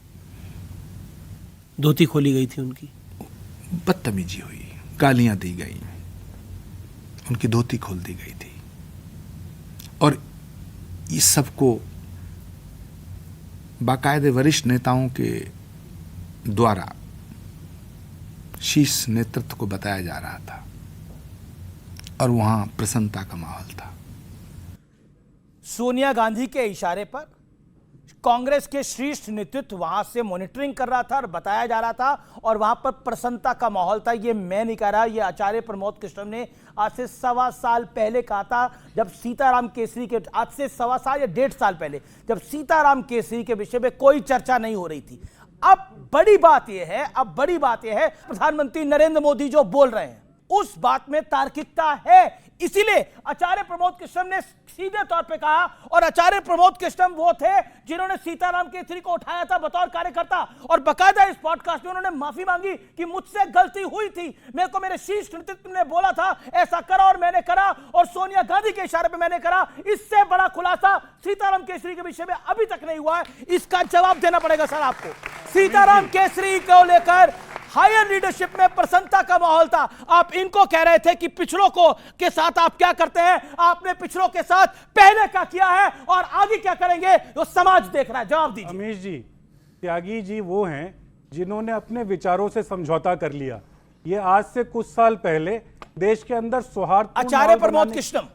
धोती खोली गई थी उनकी, बदतमीजी हुई, गालियां दी गई, उनकी धोती खोल दी गई थी। और इस सबको बाकायदे वरिष्ठ नेताओं के द्वारा शीर्ष नेतृत्व को बताया जा रहा था और वहां प्रसन्नता का माहौल था। सोनिया गांधी के इशारे पर कांग्रेस के शीर्ष नेतृत्व वहां से मॉनिटरिंग कर रहा था और बताया जा रहा था और वहां पर प्रसन्नता का माहौल था। ये मैं नहीं कह रहा, ये आचार्य प्रमोद कृष्णम ने आज से 1.25 साल पहले कहा था, जब सीताराम केसरी के, आज से 1.25 साल या 1.5 साल पहले, जब सीताराम केसरी के विषय में कोई चर्चा नहीं हो रही थी। अब बड़ी बात यह है प्रधानमंत्री नरेंद्र मोदी जो बोल रहे हैं उस बात में तार्किकता है, इसीलिए आचार्य प्रमोद कृष्णम ने सीधे तौर पे कहा। और आचार्य प्रमोद कृष्णम वो थे जिन्होंने सीताराम केसरी को उठाया था बतौर कार्यकर्ता और बकायदा इस पॉडकास्ट में उन्होंने माफी मांगी कि मुझसे गलती हुई थी, मेरे को मेरे शीर्ष नेतृत्व ने बोला था ऐसा करा और मैंने करा और सोनिया गांधी के इशारे पे मैंने करा। इससे बड़ा खुलासा सीताराम केसरी के विषय में अभी तक नहीं हुआ है, इसका जवाब देना पड़ेगा सर आपको। सीताराम केसरी को लेकर हायर लीडरशिप में प्रसन्नता का माहौल था। आप इनको कह रहे थे कि पिछड़ों को के साथ आप क्या करते हैं, आपने पिछड़ों के साथ पहले क्या किया है और आगे क्या करेंगे, वो समाज देख रहा है, जवाब दीजिए। अमीश जी, त्यागी जी वो हैं जिन्होंने अपने विचारों से समझौता कर लिया। ये आज से कुछ साल पहले देश के अंदर सौहार्द, आचार्य प्रमोद कृष्णम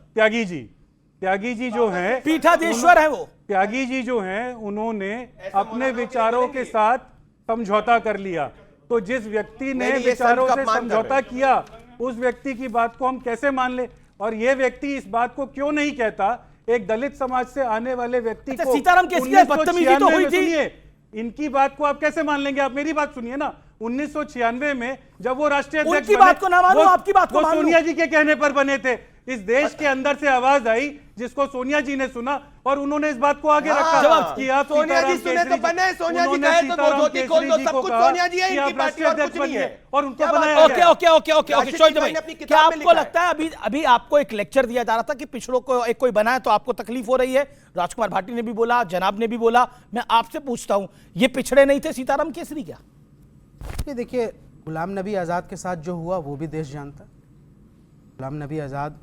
त्यागी जी जो हैं, पीठाधीश्वर है वो, त्यागी जी जो हैं, उन्होंने अपने विचारों के साथ समझौता कर लिया। तो जिस व्यक्ति ने विचारों से समझौता किया उस व्यक्ति की बात को हम कैसे मान ले? और ये व्यक्ति इस बात को क्यों नहीं कहता? एक दलित समाज से आने वाले व्यक्ति को सीताराम केसरी बदतमीजी तो हुई थी, इनकी बात को आप कैसे मान लेंगे? आप मेरी बात सुनिए ना, 1996 में जब वो राष्ट्रीय अध्यक्ष उनकी बात को ना मानो, आपकी बात को मान लो। सोनिया जी के कहने पर बने थे। इस देश के अंदर से आवाज आई जिसको सोनिया जी ने सुना और उन्होंने इस बात को आगे रखा कि आप सोनिया जी सुने तो बने, सोनिया जी कहे तो वो धोती खोल दो, सब कुछ सोनिया जी है, इनकी पार्टी और कुछ नहीं है। और उनको बनाया okay okay okay okay okay shows भाई, क्या आपको लगता है अभी आपको एक लेक्चर दिया जा रहा था कि पिछड़ों को एक कोई बना है तो आपको तकलीफ हो रही है? राजकुमार भाटी ने भी बोला, जनाब ने भी बोला, मैं आपसे पूछता हूं, ये पिछड़े नहीं थे सीताराम केसरी क्या? ये देखिए, गुलाम नबी आज़ाद के साथ जो हुआ वो भी देश जानता। गुलाम नबी आज़ाद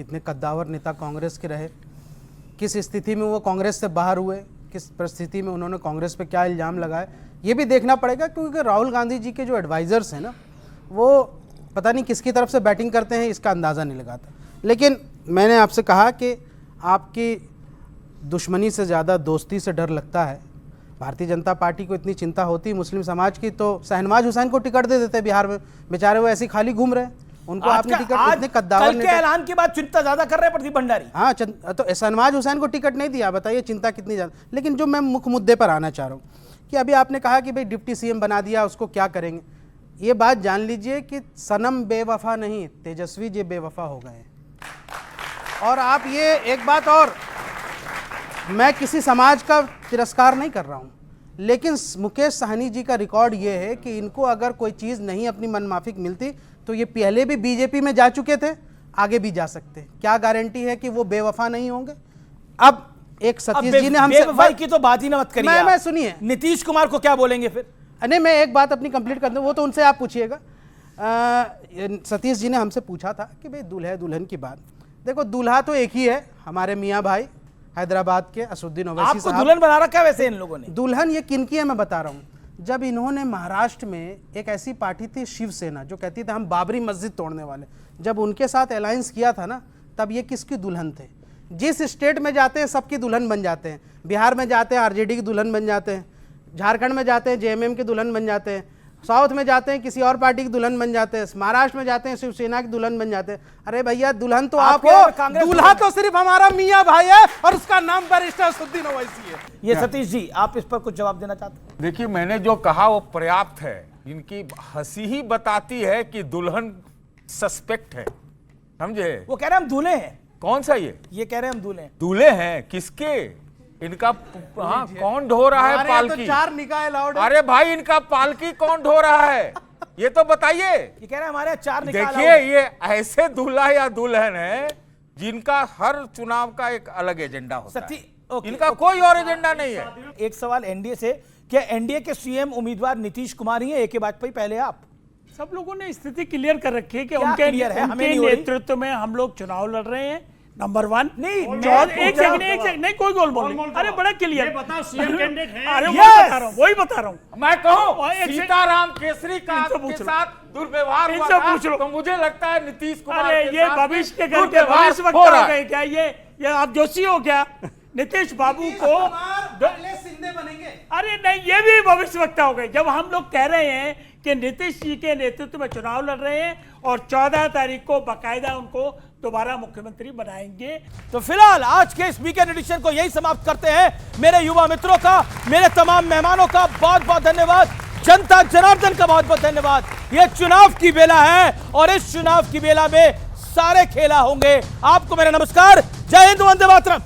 इतने कद्दावर नेता कांग्रेस के रहे, किस स्थिति में वो कांग्रेस से बाहर हुए, किस परिस्थिति में उन्होंने कांग्रेस पे क्या इल्ज़ाम लगाए, ये भी देखना पड़ेगा, क्योंकि राहुल गांधी जी के जो एडवाइजर्स हैं ना, वो पता नहीं किसकी तरफ से बैटिंग करते हैं, इसका अंदाज़ा नहीं लगाता। लेकिन मैंने आपसे कहा कि आपकी दुश्मनी से ज़्यादा दोस्ती से डर लगता है। भारतीय जनता पार्टी को इतनी चिंता होती मुस्लिम समाज की तो शहनवाज हुसैन को टिकट दे देते बिहार में, बेचारे वो ऐसी खाली घूम रहे हैं, उनको आपने टिकट इतने कद्दावर के ऐलान के बाद चिंता ज्यादा कर रहे हैं प्रदीप भंडारी। हाँ, तो शहनवाज हुसैन को टिकट नहीं दिया, बताइए चिंता कितनी ज़्यादा। लेकिन जो मैं मुख्य मुद्दे पर आना चाह रहा हूँ कि अभी आपने कहा कि भाई डिप्टी सीएम बना दिया, उसको क्या करेंगे। ये बात जान लीजिए कि सनम बेवफा नहीं, तेजस्वी जी बेवफा हो गए। और आप ये एक बात, और मैं किसी समाज का तिरस्कार नहीं कर रहा हूँ, लेकिन मुकेश साहनी जी का रिकॉर्ड ये है कि इनको अगर कोई चीज़ नहीं अपनी मनमाफिक मिलती तो ये पहले भी बीजेपी में जा चुके थे, आगे भी जा सकते। क्या गारंटी है कि वो बेवफा नहीं होंगे। अब एक सतीश जी ने हमसे बेवफाई की तो बात ही ना मत करिए। मैं सुनिए, नीतीश कुमार को क्या बोलेंगे फिर? नहीं, मैं एक बात अपनी कंप्लीट कर दूं, वो तो उनसे आप पूछिएगा। सतीश जी ने हमसे पूछा था कि भाई दूल्हे दुल्हन की बात, देखो दूल्हा तो एक ही है, हमारे मियाँ भाई हैदराबाद के असुद्दीन ओवैसी आपको साहब। दुल्हन बना रखा है वैसे इन लोगों ने। दुल्हन ये किनकी है मैं बता रहा हूँ। जब इन्होंने महाराष्ट्र में एक ऐसी पार्टी थी शिवसेना जो कहती थी हम बाबरी मस्जिद तोड़ने वाले, जब उनके साथ अलायंस किया था ना, तब ये किसकी दुल्हन थे। जिस स्टेट में जाते हैं सबकी दुल्हन बन जाते हैं। बिहार में जाते हैं आरजेडी की दुल्हन बन जाते हैं, झारखंड में जाते हैं जेएमएम की दुल्हन बन जाते हैं, साउथ में जाते हैं किसी और पार्टी की दुल्हन बन जाते हैं, महाराष्ट्र में जाते हैं शिवसेना की दुल्हन बन जाते हैं। अरे भैया दुल्हन तो आप हो, दूल्हा तो सिर्फ हमारा मियाँ भाई है और उसका नाम बैरिस्टर असुद्दीन ओवैसी है। ये सतीश जी आप इस पर कुछ जवाब देना चाहते हैं? देखिए, मैंने जो कहा वो पर्याप्त है। इनकी हंसी ही बताती है कि दुल्हन सस्पेक्ट है, समझे। वो कह रहे हैं हम दूल्हे हैं। कौन सा ये कह रहे हैं हम दूल्हे हैं। दूल्हे हैं किसके? इनका हाँ, कौन ढो रहा है पालकी? तो 4 निकाय अलाउड है। अरे भाई, इनका पालकी कौन ढो रहा है ये तो बताइए। ये कह रहे हैं हमारे 4 निकाय। देखिए, ये ऐसे दूल्हा या दुल्हन है जिनका हर चुनाव का एक अलग एजेंडा होता है, इनका कोई और एजेंडा नहीं है। एक सवाल एनडीए से, क्या एनडीए के सीएम उम्मीदवार नीतीश कुमार ही है, AK वाजपेयी पहले आप? सब लोगों ने स्थिति क्लियर कर रखी है कि क्या उनके क्लियर है? हमें नहीं हो रही। नेतृत्व में हम लोग चुनाव लड़ रहे हैं। नंबर 1 नहीं, एक सेकंड नहीं, कोई गोल बोल नहीं। अरे बड़ा क्लियर बताओ सीएम कैंडिडेट है। अरे वही बता रहा हूँ मैं कहूँ सीताराम केसरी का के साथ दुर्व्यवहार हुआ था, तो मुझे लगता है नीतीश कुमार अरे ये भविष्य के घर के भविष्य वक्ता हो गए क्या? ये आप जोशी हो क्या? नीतीश बाबू को सिंधे बनेंगे। अरे नहीं, ये भी भविष्य वक्ता हो गए। जब हम लोग कह रहे हैं कि नीतीश जी के नेतृत्व में चुनाव लड़ रहे हैं और 14 तारीख को बाकायदा उनको दोबारा मुख्यमंत्री बनाएंगे। तो फिलहाल आज के इस वीकेंड एडिशन को यही समाप्त करते हैं। मेरे युवा मित्रों का, मेरे तमाम मेहमानों का बहुत बहुत धन्यवाद, जनता जनार्दन का बहुत बहुत धन्यवाद। यह चुनाव की बेला है और इस चुनाव की बेला में सारे खेला होंगे। आपको मेरा नमस्कार, जय हिंद, वंदे मातरम।